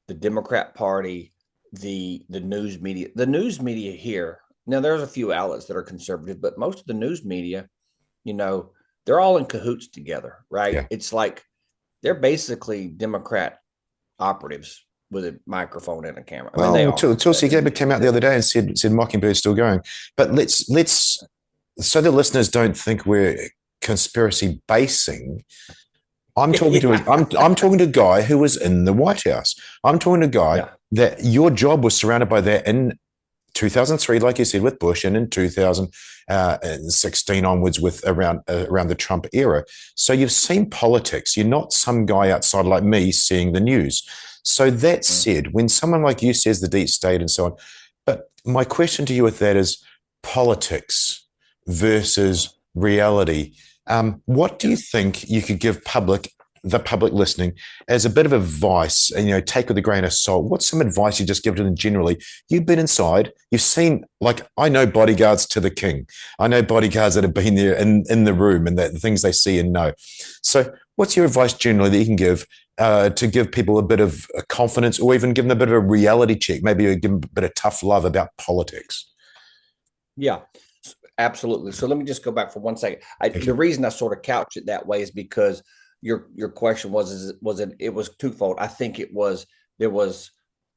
the Democrat Party, the news media. The news media here. Now there's a few outlets that are conservative, but most of the news media, you know, they're all in cahoots together, right? Yeah. It's like they're basically Democrat operatives with a microphone and a camera. I mean, they Well, are. Tulsi Gabbard came out the other day and said Mockingbird's still going. But let's so the listeners don't think we're conspiracy basing. I'm talking to Yeah. I'm talking to a guy who was in the White House. I'm talking to a guy Yeah. that your job was surrounded by that in 2003, like you said, with Bush, and in 2016 onwards with around the Trump era. So you've seen politics. You're not some guy outside like me seeing the news. So that Mm. said, when someone like you says the deep state and so on, but my question to you with that is politics versus reality. What do Yeah. you think you could give the public listening as a bit of advice and take with a grain of salt? What's some advice you just give to them generally? You've been inside, you've seen, like, I know bodyguards to the king. I know bodyguards that have been there in the room and the things they see and know. So what's your advice generally that you can give to give people a bit of confidence, or even give them a bit of a reality check, maybe give them a bit of tough love about politics? Yeah. Absolutely. So let me just go back for 1 second. Thank The you. reason I sort of couch it that way is because your question it was twofold. I think it was there was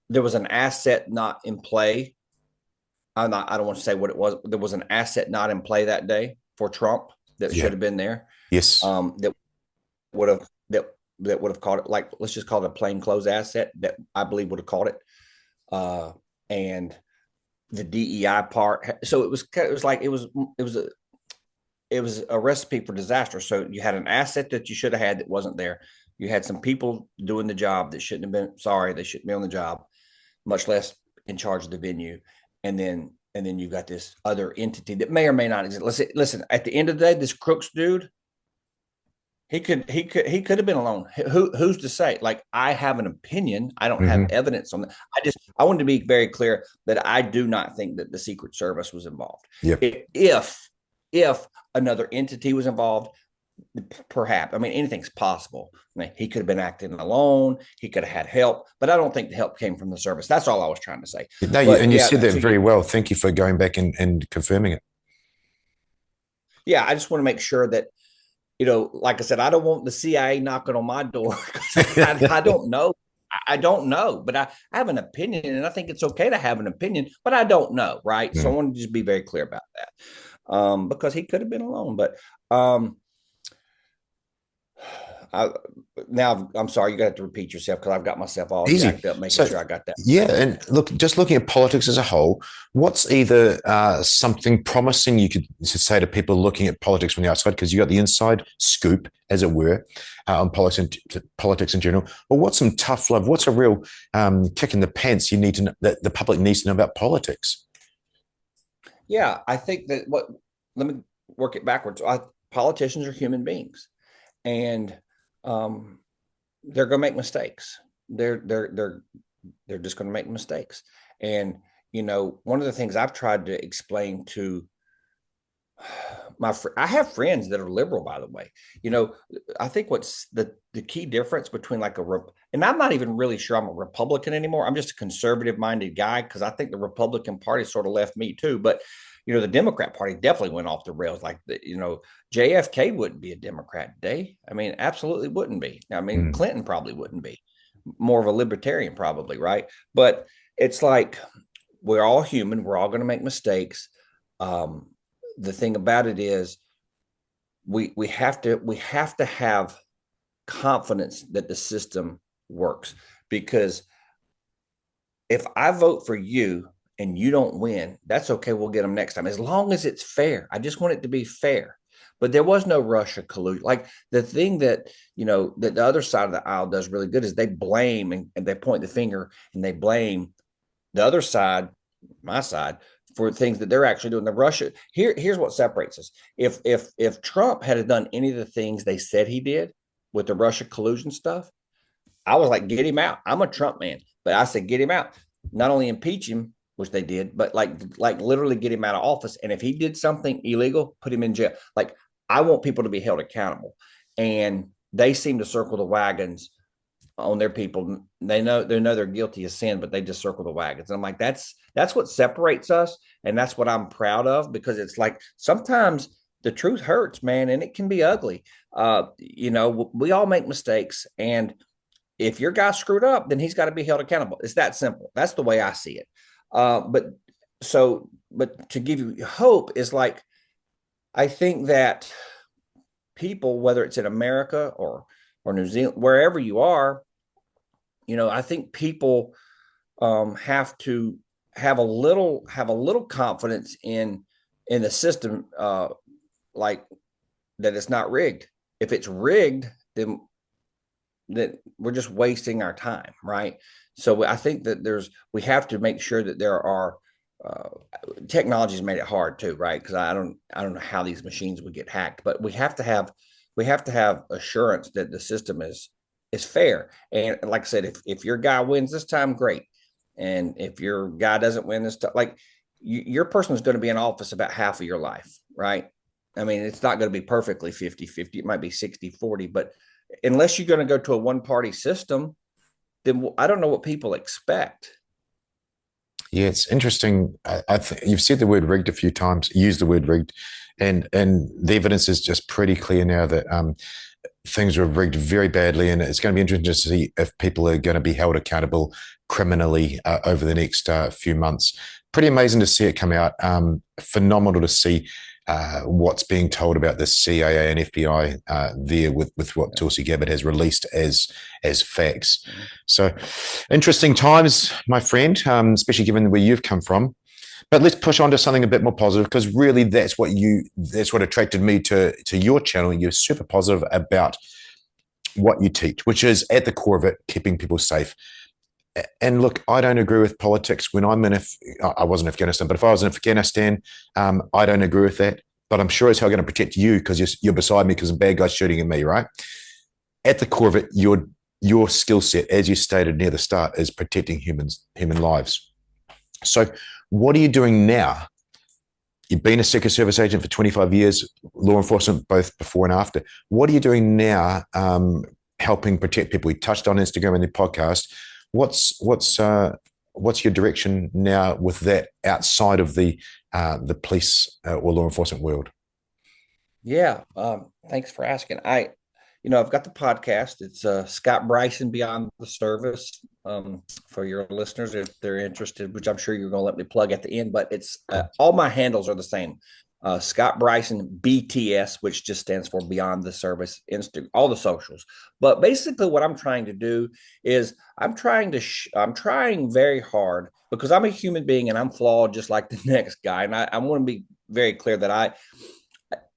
there was an asset not in play. I don't want to say what it was. There was an asset not in play that day for Trump that Yeah. should have been there. Yes. That would have that would have caught it, like, let's just call it a plain clothes asset that I believe would have caught it. And the DEI part. So it was a recipe for disaster. So you had an asset that you should have had that wasn't there. You had some people doing the job that shouldn't have been. Sorry, they shouldn't be on the job, much less in charge of the venue. And then you got this other entity that may or may not exist. Listen. At the end of the day, this Crooks dude, he could have been alone. Who's to say? Like, I have an opinion. I don't have Mm-hmm. evidence on that. I wanted to be very clear that I do not think that the Secret Service was involved. Yep. If another entity was involved, perhaps. I mean, anything's possible. I mean, he could have been acting alone. He could have had help, but I don't think the help came from the service. That's all I was trying to say. No, But and you said yeah, that very well. Thank you for going back and confirming it. yeah, I just want to make sure that, like I said, I don't want the CIA knocking on my door because I don't know. I don't know, but I have an opinion, and I think it's okay to have an opinion, but I don't know, right? So I Mm. want to just be very clear about that, because he could have been alone. But um, I, now I'm sorry, you got to repeat yourself because I've got myself all Easy. jacked up, making So, sure I got that. yeah, and look, just looking at politics as a whole, what's either something promising you could say to people looking at politics from the outside, because you got the inside scoop, as it were, on politics in general, or what's some tough love? What's a real kick in the pants you need to know, that the public needs to know about politics? Yeah, I think that let me work it backwards. Politicians are human beings, and um, they're going to make mistakes. They're just going to make mistakes. And one of the things I've tried to explain to I have friends that are liberal, by the way. You know, I think what's the key difference between like and I'm not even really sure I'm a Republican anymore. I'm just a conservative minded guy because I think the Republican Party sort of left me too. But the Democrat Party definitely went off the rails. Like JFK wouldn't be a Democrat today. I mean, absolutely wouldn't be. I mean, Mm. Clinton probably wouldn't be. More of a libertarian, probably, right? But it's like we're all human. We're all going to make mistakes. Um, the thing about it is we have to have confidence that the system works, because if I vote for you and you don't win, that's okay. We'll get them next time, as long as it's fair. I just want it to be fair. But there was no Russia collusion. Like the thing that the other side of the aisle does really good is they blame and they point the finger and they blame the other side, my side, for things that they're actually doing. The Russia here's what separates us. If Trump had done any of the things they said he did with the Russia collusion stuff, I was like, get him out. I'm a Trump man, but I said get him out. Not only impeach him, which they did, but like literally get him out of office. And if he did something illegal, put him in jail. Like I want people to be held accountable, and they seem to circle the wagons on their people. They know they're guilty of sin, but they just circle the wagons. And I'm like, that's what separates us, and that's what I'm proud of, because it's like sometimes the truth hurts, man, and it can be ugly. We all make mistakes, and if your guy screwed up, then he's got to be held accountable. It's that simple. That's the way I see it. But to give you hope is like I think that people, whether it's in America or New Zealand, wherever you are, I think people have to have a little confidence in the system, like that it's not rigged. If it's rigged, then that we're just wasting our time, right? So I think that we have to make sure that there are uh, technology's made it hard too, right? Because I don't know how these machines would get hacked, but we have to have assurance that the system is fair. And like I said, if your guy wins this time, great. And if your guy doesn't win this time, like your person is going to be in office about half of your life, right? I mean, it's not going to be perfectly 50-50. It might be 60-40, but unless you're going to go to a one party system, then I don't know what people expect. Yeah, it's interesting. You've said the word rigged a few times, used the word rigged, and the evidence is just pretty clear now that things were rigged very badly, and it's going to be interesting to see if people are going to be held accountable criminally over the next few months. Pretty amazing to see it come out. Phenomenal to see what's being told about the CIA and FBI there with what Tulsi Gabbard has released as facts. So interesting times, my friend, especially given where you've come from. But let's push on to something a bit more positive, because really that's what attracted me to your channel. You're super positive about what you teach, which is at the core of it, keeping people safe. And look, I don't agree with politics. When I wasn't in Afghanistan, but if I was in Afghanistan, I don't agree with that. But I'm sure as hell going to protect you because you're beside me because the bad guy's shooting at me, right? At the core of it, your skill set, as you stated near the start, is protecting human lives. So, what are you doing now? You've been a Secret Service agent for 25 years, law enforcement, both before and after. What are you doing now, helping protect people? We touched on Instagram in the podcast. What's your direction now with that outside of the police or law enforcement world? Yeah. Thanks for asking. I've got the podcast. It's Scott Bryson Beyond the Service, for your listeners if they're interested, which I'm sure you're going to let me plug at the end. But it's all my handles are the same. Scott Bryson BTS, which just stands for Beyond the Service, all the socials. But basically, what I'm trying to do is I'm trying very hard, because I'm a human being and I'm flawed just like the next guy. And I want to be very clear that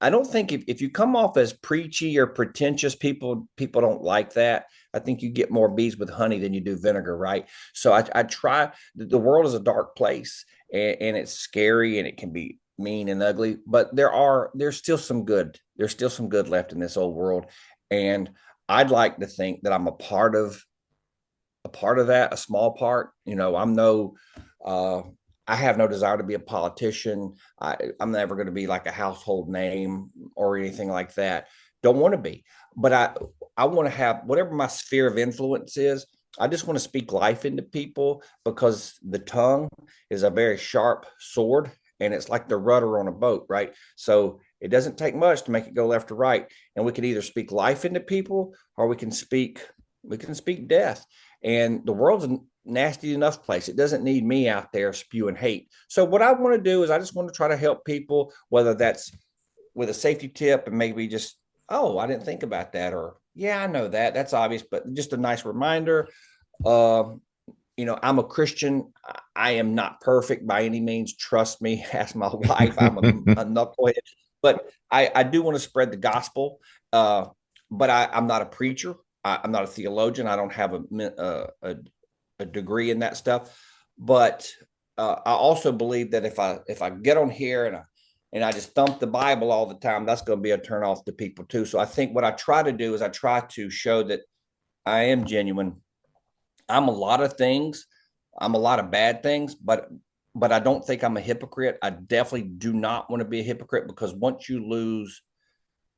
I don't think if you come off as preachy or pretentious, people don't like that. I think you get more bees with honey than you do vinegar, right? So I try. The world is a dark place, and it's scary, and it can be mean and ugly. But there's still some good. There's still some good left in this old world, and I'd like to think that I'm a part of that, a small part. I'm no. Uh, I have no desire to be a politician. I'm never going to be like a household name or anything like that. Don't want to be, but I want to have whatever my sphere of influence is. I just want to speak life into people because the tongue is a very sharp sword and it's like the rudder on a boat, right? So it doesn't take much to make it go left or right. And we can either speak life into people or we can speak death. And the world's a nasty enough place. It doesn't need me out there spewing hate. So what I want to do is I just want to try to help people, whether that's with a safety tip and maybe just, oh, I didn't think about that, or yeah, I know that. That's obvious, but just a nice reminder. Um, I'm a Christian. I am not perfect by any means. Trust me. Ask my wife. I'm a knucklehead, but I do want to spread the gospel. But I'm not a preacher. I'm not a theologian. I don't have a degree in that stuff. But I also believe that if I get on here and I just thump the Bible all the time, that's going to be a turn off to people too. So I think what I try to do is I try to show that I am genuine. I'm a lot of things. I'm a lot of bad things, but I don't think I'm a hypocrite. I definitely do not want to be a hypocrite because once you lose,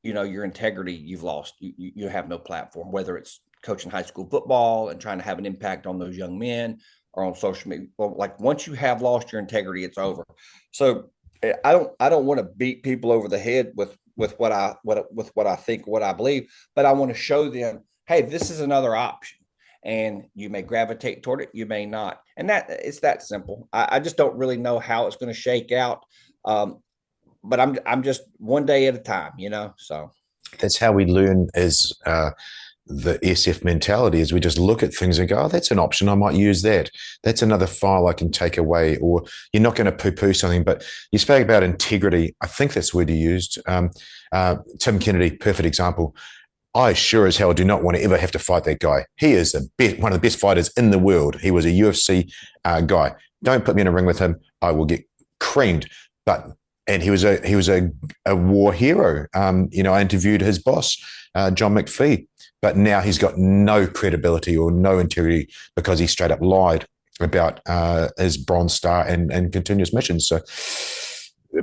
your integrity, you've lost. You have no platform, whether it's coaching high school football and trying to have an impact on those young men or on social media. Well, like once you have lost your integrity, it's over. So I don't want to beat people over the head with what I think, what I believe, but I want to show them, hey, this is another option. And you may gravitate toward it, you may not, and that it's that simple. I just don't really know how it's going to shake out, but I'm just one day at a time. So That's how we learn as the SF mentality is we just look at things and go, oh, that's an option. I might use that. That's another file I can take away. Or you're not going to poo-poo something. But you spoke about integrity. I think that's the word you used. Tim Kennedy, perfect example. I sure as hell do not want to ever have to fight that guy. He is one of the best fighters in the world. He was a UFC guy. Don't put me in a ring with him. I will get creamed. And he was a war hero. I interviewed his boss, John McPhee, but now he's got no credibility or no integrity because he straight up lied about his Bronze Star and continuous missions. So,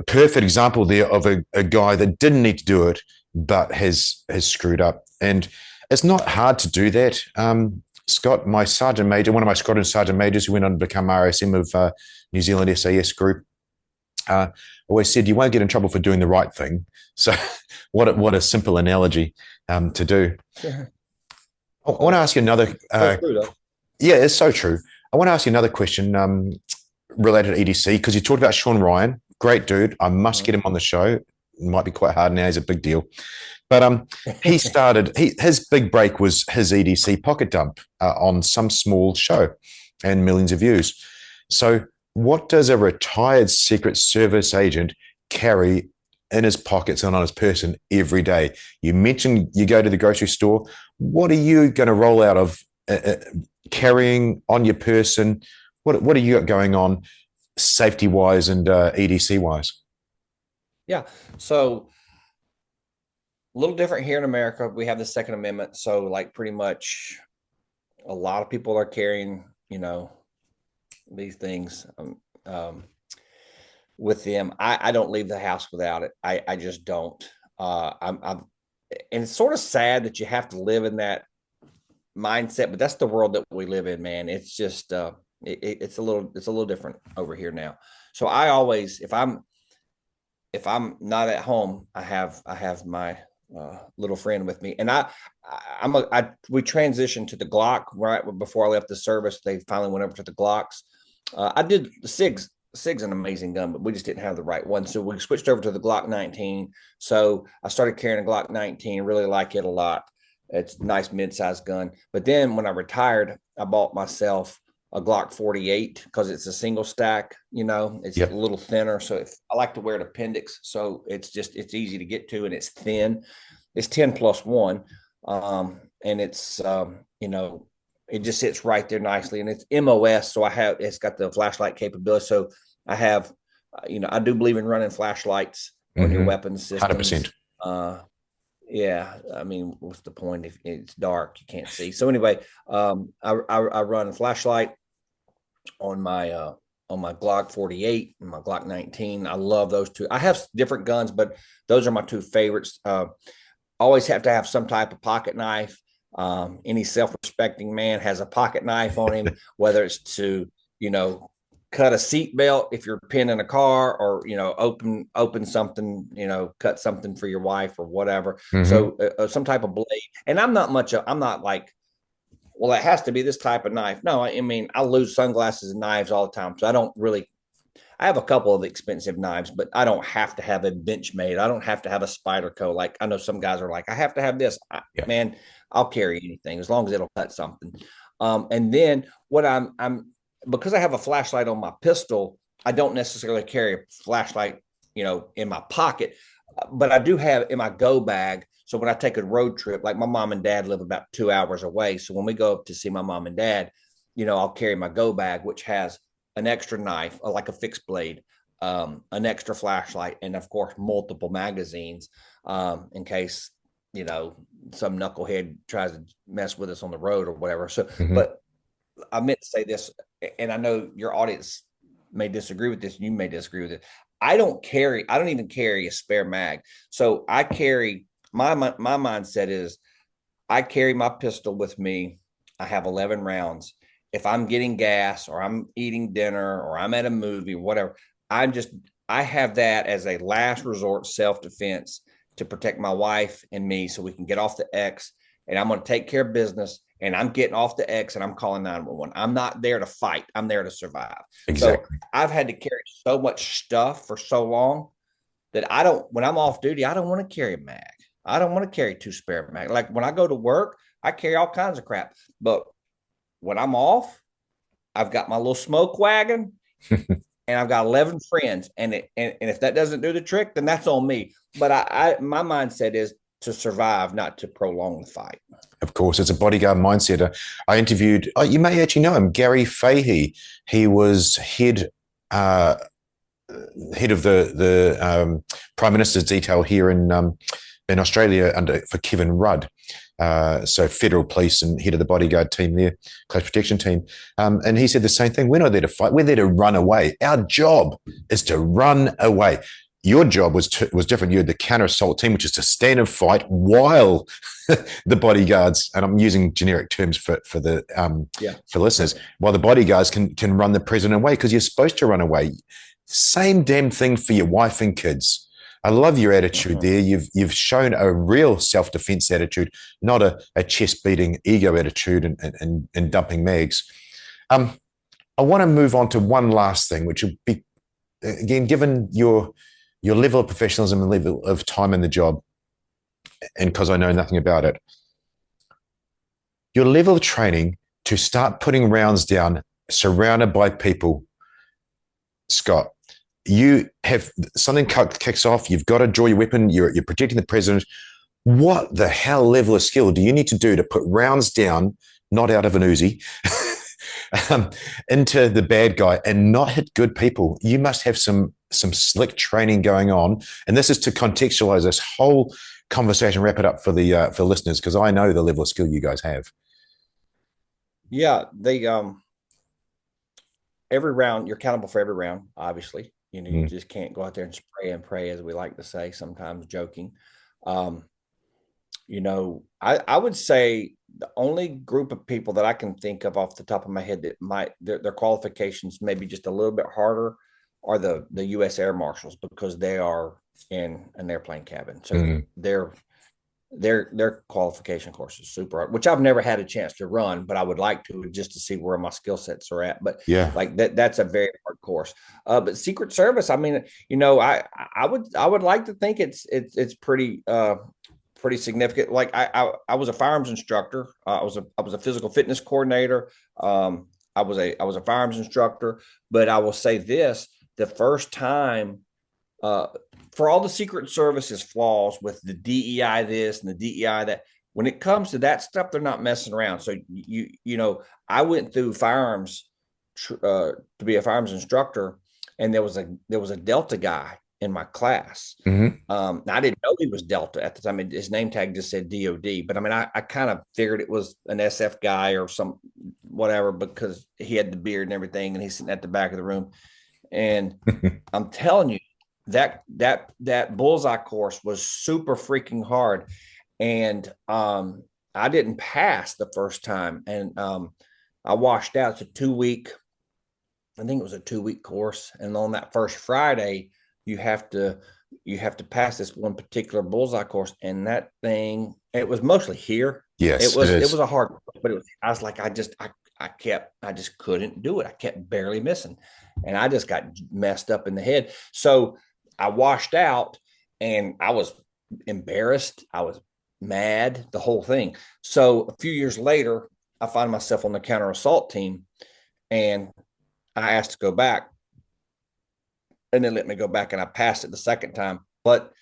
perfect example there of a guy that didn't need to do it, but has screwed up. And it's not hard to do that. Scott, my sergeant major, one of my squadron sergeant majors who went on to become RSM of New Zealand SAS group, always said you won't get in trouble for doing the right thing. So what a simple analogy to do. sure. I want to ask you another. So true, though. Yeah, it's so true. I want to ask you another question related to EDC because you talked about Sean Ryan, great dude. I must get him on the show. It might be quite hard now. He's a big deal. But his big break was his EDC pocket dump on some small show and millions of views. So what does a retired Secret Service agent carry in his pockets and on his person every day? You mentioned you go to the grocery store. What are you going to roll out of carrying on your person? What are you got going on safety wise and EDC wise? Yeah. So a little different here in America. We have the Second Amendment. So like pretty much a lot of people are carrying, these things with them. I don't leave the house without it. I just don't. I'm and it's sort of sad that you have to live in that mindset, but that's the world that we live in, man. It's just it's a little different over here now. So I always, if I'm not at home, I have my little friend with me, and we transitioned to the Glock right before I left the service. They finally went over to the Glocks. I did the SIGs. SIG's an amazing gun, but we just didn't have the right one, so we switched over to the Glock 19. So I started carrying a Glock 19. Really like it a lot. It's a nice mid-sized gun. But then when I retired, I bought myself a Glock 48 because it's a single stack. It's a Yep. little thinner. So I like to wear an appendix, so it's easy to get to and it's thin. It's 10+1, and it just sits right there nicely, and it's MOS. So it's got the flashlight capability. So I have, I do believe in running flashlights on your weapon systems. 100%. Yeah, I mean, what's the point if it's dark, you can't see? So anyway, I run a flashlight on on my Glock 48 and my Glock 19. I love those two. I have different guns, but those are my two favorites. Always have to have some type of pocket knife. Any self-respecting man has a pocket knife on him, whether it's to, cut a seat belt if you're pinning a car, or open something, cut something for your wife or whatever. Hmm. So some type of blade. And I'm not like, well, it has to be this type of knife. No, I mean, I lose sunglasses and knives all the time, so I have a couple of expensive knives, but I don't have to have a Benchmade. I don't have to have a Spyderco. Like, I know some guys are like, I have to have this. Yeah. Man, I'll carry anything as long as it'll cut something. And then what I'm because I have a flashlight on my pistol, I don't necessarily carry a flashlight, in my pocket, but I do have in my go bag. So when I take a road trip, like my mom and dad live about 2 hours away. So when we go up to see my mom and dad, I'll carry my go bag, which has an extra knife, like a fixed blade, an extra flashlight, and of course, multiple magazines, in case, some knucklehead tries to mess with us on the road or whatever. So, Hmm. but I meant to say this, and I know your audience may disagree with this, and you may disagree with it. I don't even carry a spare mag. So I carry my mindset is I carry my pistol with me. I have 11 rounds. If I'm getting gas or I'm eating dinner or I'm at a movie, whatever, I'm just, I have that as a last resort self defense to protect my wife and me so we can get off the X, and I'm going to take care of business, and I'm getting off the X and I'm calling 911. I'm not there to fight. I'm there to survive. So Exactly. I've had to carry so much stuff for so long that when I'm off duty, I don't want to carry a mag. I don't want to carry two spare mag. Like when I go to work, I carry all kinds of crap. But when I'm off, I've got my little smoke wagon and I've got 11 friends. And if that doesn't do the trick, then that's on me. But my mindset is to survive, not to prolong the fight. Of course, it's a bodyguard mindset. I interviewed, you may actually know him, Gary Fahey. He was uh, head of the Prime Minister's detail here in Australia for Kevin Rudd. So federal police and head of the bodyguard team there, close protection team. And he said the same thing. We're not there to fight. We're there to run away. Our job is to run away. Your job was different. You had the counter assault team, which is to stand and fight while the bodyguards, and I'm using generic terms Yeah. for listeners, while the bodyguards can run the president away because you're supposed to run away. Same damn thing for your wife and kids. I love your attitude Uh-huh. there. You've shown a real self-defense attitude, not a chest-beating ego attitude and dumping mags. I want to move on to one last thing, which would be, again, given your level of professionalism and level of time in the job, and because I know nothing about it, your level of training to start putting rounds down surrounded by people, Scott. You have something kicks off. You've got to draw your weapon. You're protecting the president. What the hell level of skill do you need to do to put rounds down, not out of an Uzi, into the bad guy and not hit good people? You must have some slick training going on. And this is to contextualize this whole conversation, wrap it up for listeners, because I know the level of skill you guys have. Yeah. Every round, you're accountable for every round, obviously. You Mm. just can't go out there and spray and pray, as we like to say, sometimes joking. Um, I would say the only group of people that I can think of off the top of my head that their qualifications maybe just a little bit harder are the U.S. Air Marshals, because they are in an airplane cabin. So Mm. their qualification course is super hard, which I've never had a chance to run, but I would like to, just to see where my skill sets are at. But Yeah. like that's a very hard course. But Secret Service, I mean, I would like to think it's pretty significant. Like I was a firearms instructor. I was a physical fitness coordinator. I was a firearms instructor. But I will say this: the first time, uh, for all the Secret Service's flaws with the DEI this and the DEI that, when it comes to that stuff, they're not messing around. So I went through firearms to be a firearms instructor, and there was a Delta guy in my class. Hmm. I didn't know he was Delta at the time. His name tag just said DOD, but I mean, I kind of figured it was an SF guy or some whatever because he had the beard and everything, and he's sitting at the back of the room. And I'm telling you, that bullseye course was super freaking hard, and I didn't pass the first time, and I washed out. It's a 2 week. I think it was a 2 week course, and on that first Friday, you have to you have to pass this one particular bullseye course, and that thing it was mostly here. Yes, it It is. was a hard, but it was. I was like, I just couldn't do it. I kept barely missing, and I just got messed up in the head. So I washed out, and I was embarrassed. I was mad, the whole thing. So a few years later, I find myself on the counter assault team, and I asked to go back, and they let me go back, and I passed it the second time. But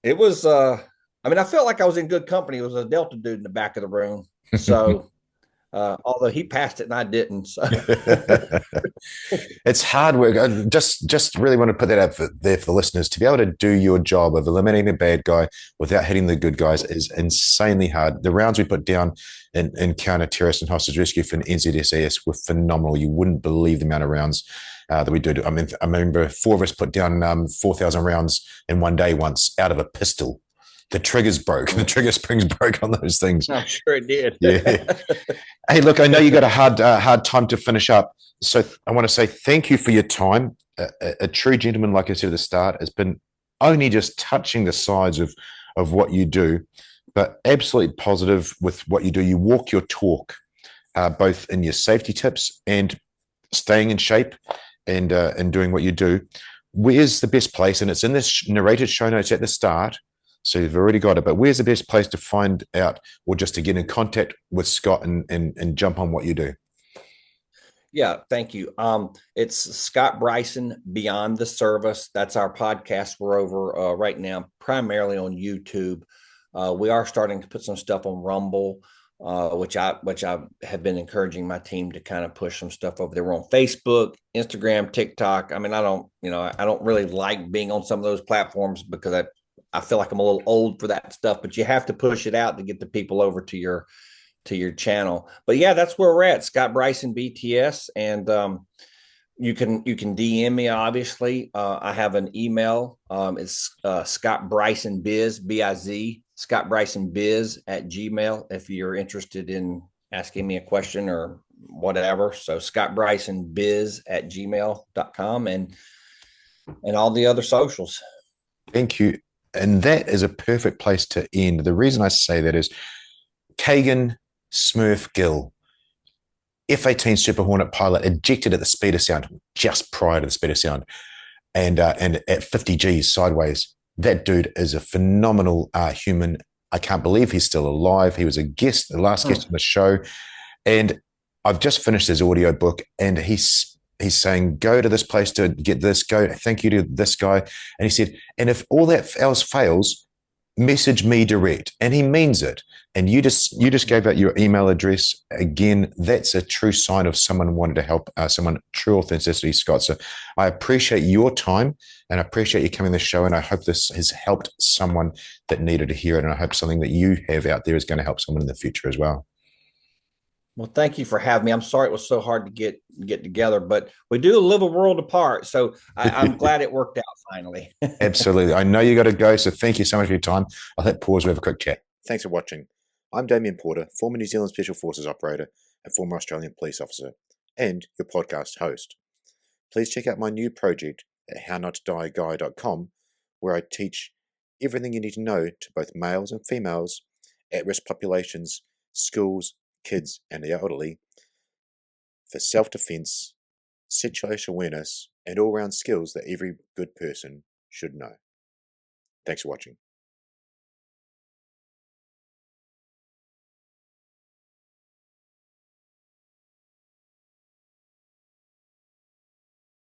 it was, I mean, I felt like I was in good company. It was a Delta dude in the back of the room. So, although he passed it and I didn't. So, It's hard work. I just really want to put that out there for the listeners. To be able to do your job of eliminating the bad guy without hitting the good guys is insanely hard. The rounds we put down in counter terrorist and hostage rescue for an NZSAS were phenomenal. You wouldn't believe the amount of rounds that we do. I mean, I remember 4 of us put down 4,000 rounds in one day once out of a pistol. The triggers broke. The trigger springs broke on those things. I'm sure it did. Yeah. Hey, look, I know you got a hard time to finish up, so I want to say thank you for your time. A true gentleman, like I said at the start, has been only just touching the sides of what you do, but absolutely positive with what you do. You walk your talk, both in your safety tips and staying in shape and doing what you do. Where's the best place? And it's in this narrated show notes at the start. So you've already got it, but where's the best place to find out or just to get in contact with Scott and jump on what you do? Yeah, thank you. It's Scott Bryson Beyond the Service. That's our podcast. We're over right now, primarily on YouTube. We are starting to put some stuff on Rumble, which I have been encouraging my team to kind of push some stuff over there. We're on Facebook, Instagram, TikTok. I mean, I don't really like being on some of those platforms because I feel like I'm a little old for that stuff. But you have to push it out to get the people over to your channel. But yeah, that's where we're at. Scott Bryson BTS, and you can DM me. Obviously, I have an email. It's Scott Bryson Biz BIZ Scott Bryson Biz at Gmail if you're interested in asking me a question or whatever. So Scott Bryson Biz at gmail.com and all the other socials. Thank you. And that is a perfect place to end. The reason I say that is Kagan Smurf Gill, F-18 Super Hornet pilot, ejected at the speed of sound, just prior to the speed of sound, and at 50 Gs sideways. That dude is a phenomenal human. I can't believe he's still alive. He was a guest, the last guest on the show. And I've just finished his audio book, and he's saying, go to this place to get this, go, thank you to this guy. And he said, and if all that else fails, message me direct. And he means it. And you just gave out your email address. Again, that's a true sign of someone wanting to help someone, true authenticity, Scott. So I appreciate your time and I appreciate you coming to the show. And I hope this has helped someone that needed to hear it. And I hope something that you have out there is going to help someone in the future as well. Well, thank you for having me. I'm sorry it was so hard to get together, but we do live a world apart. So I'm glad it worked out finally. Absolutely. I know you got to go. So thank you so much for your time. I'll hit pause. We have a quick chat. Thanks for watching. I'm Damien Porter, former New Zealand Special Forces operator and former Australian police officer, and your podcast host. Please check out my new project at hownottoDieGuy.com, where I teach everything you need to know to both males and females, at-risk populations, schools, kids, and the elderly for self-defense, situational awareness, and all-round skills that every good person should know. Thanks for watching.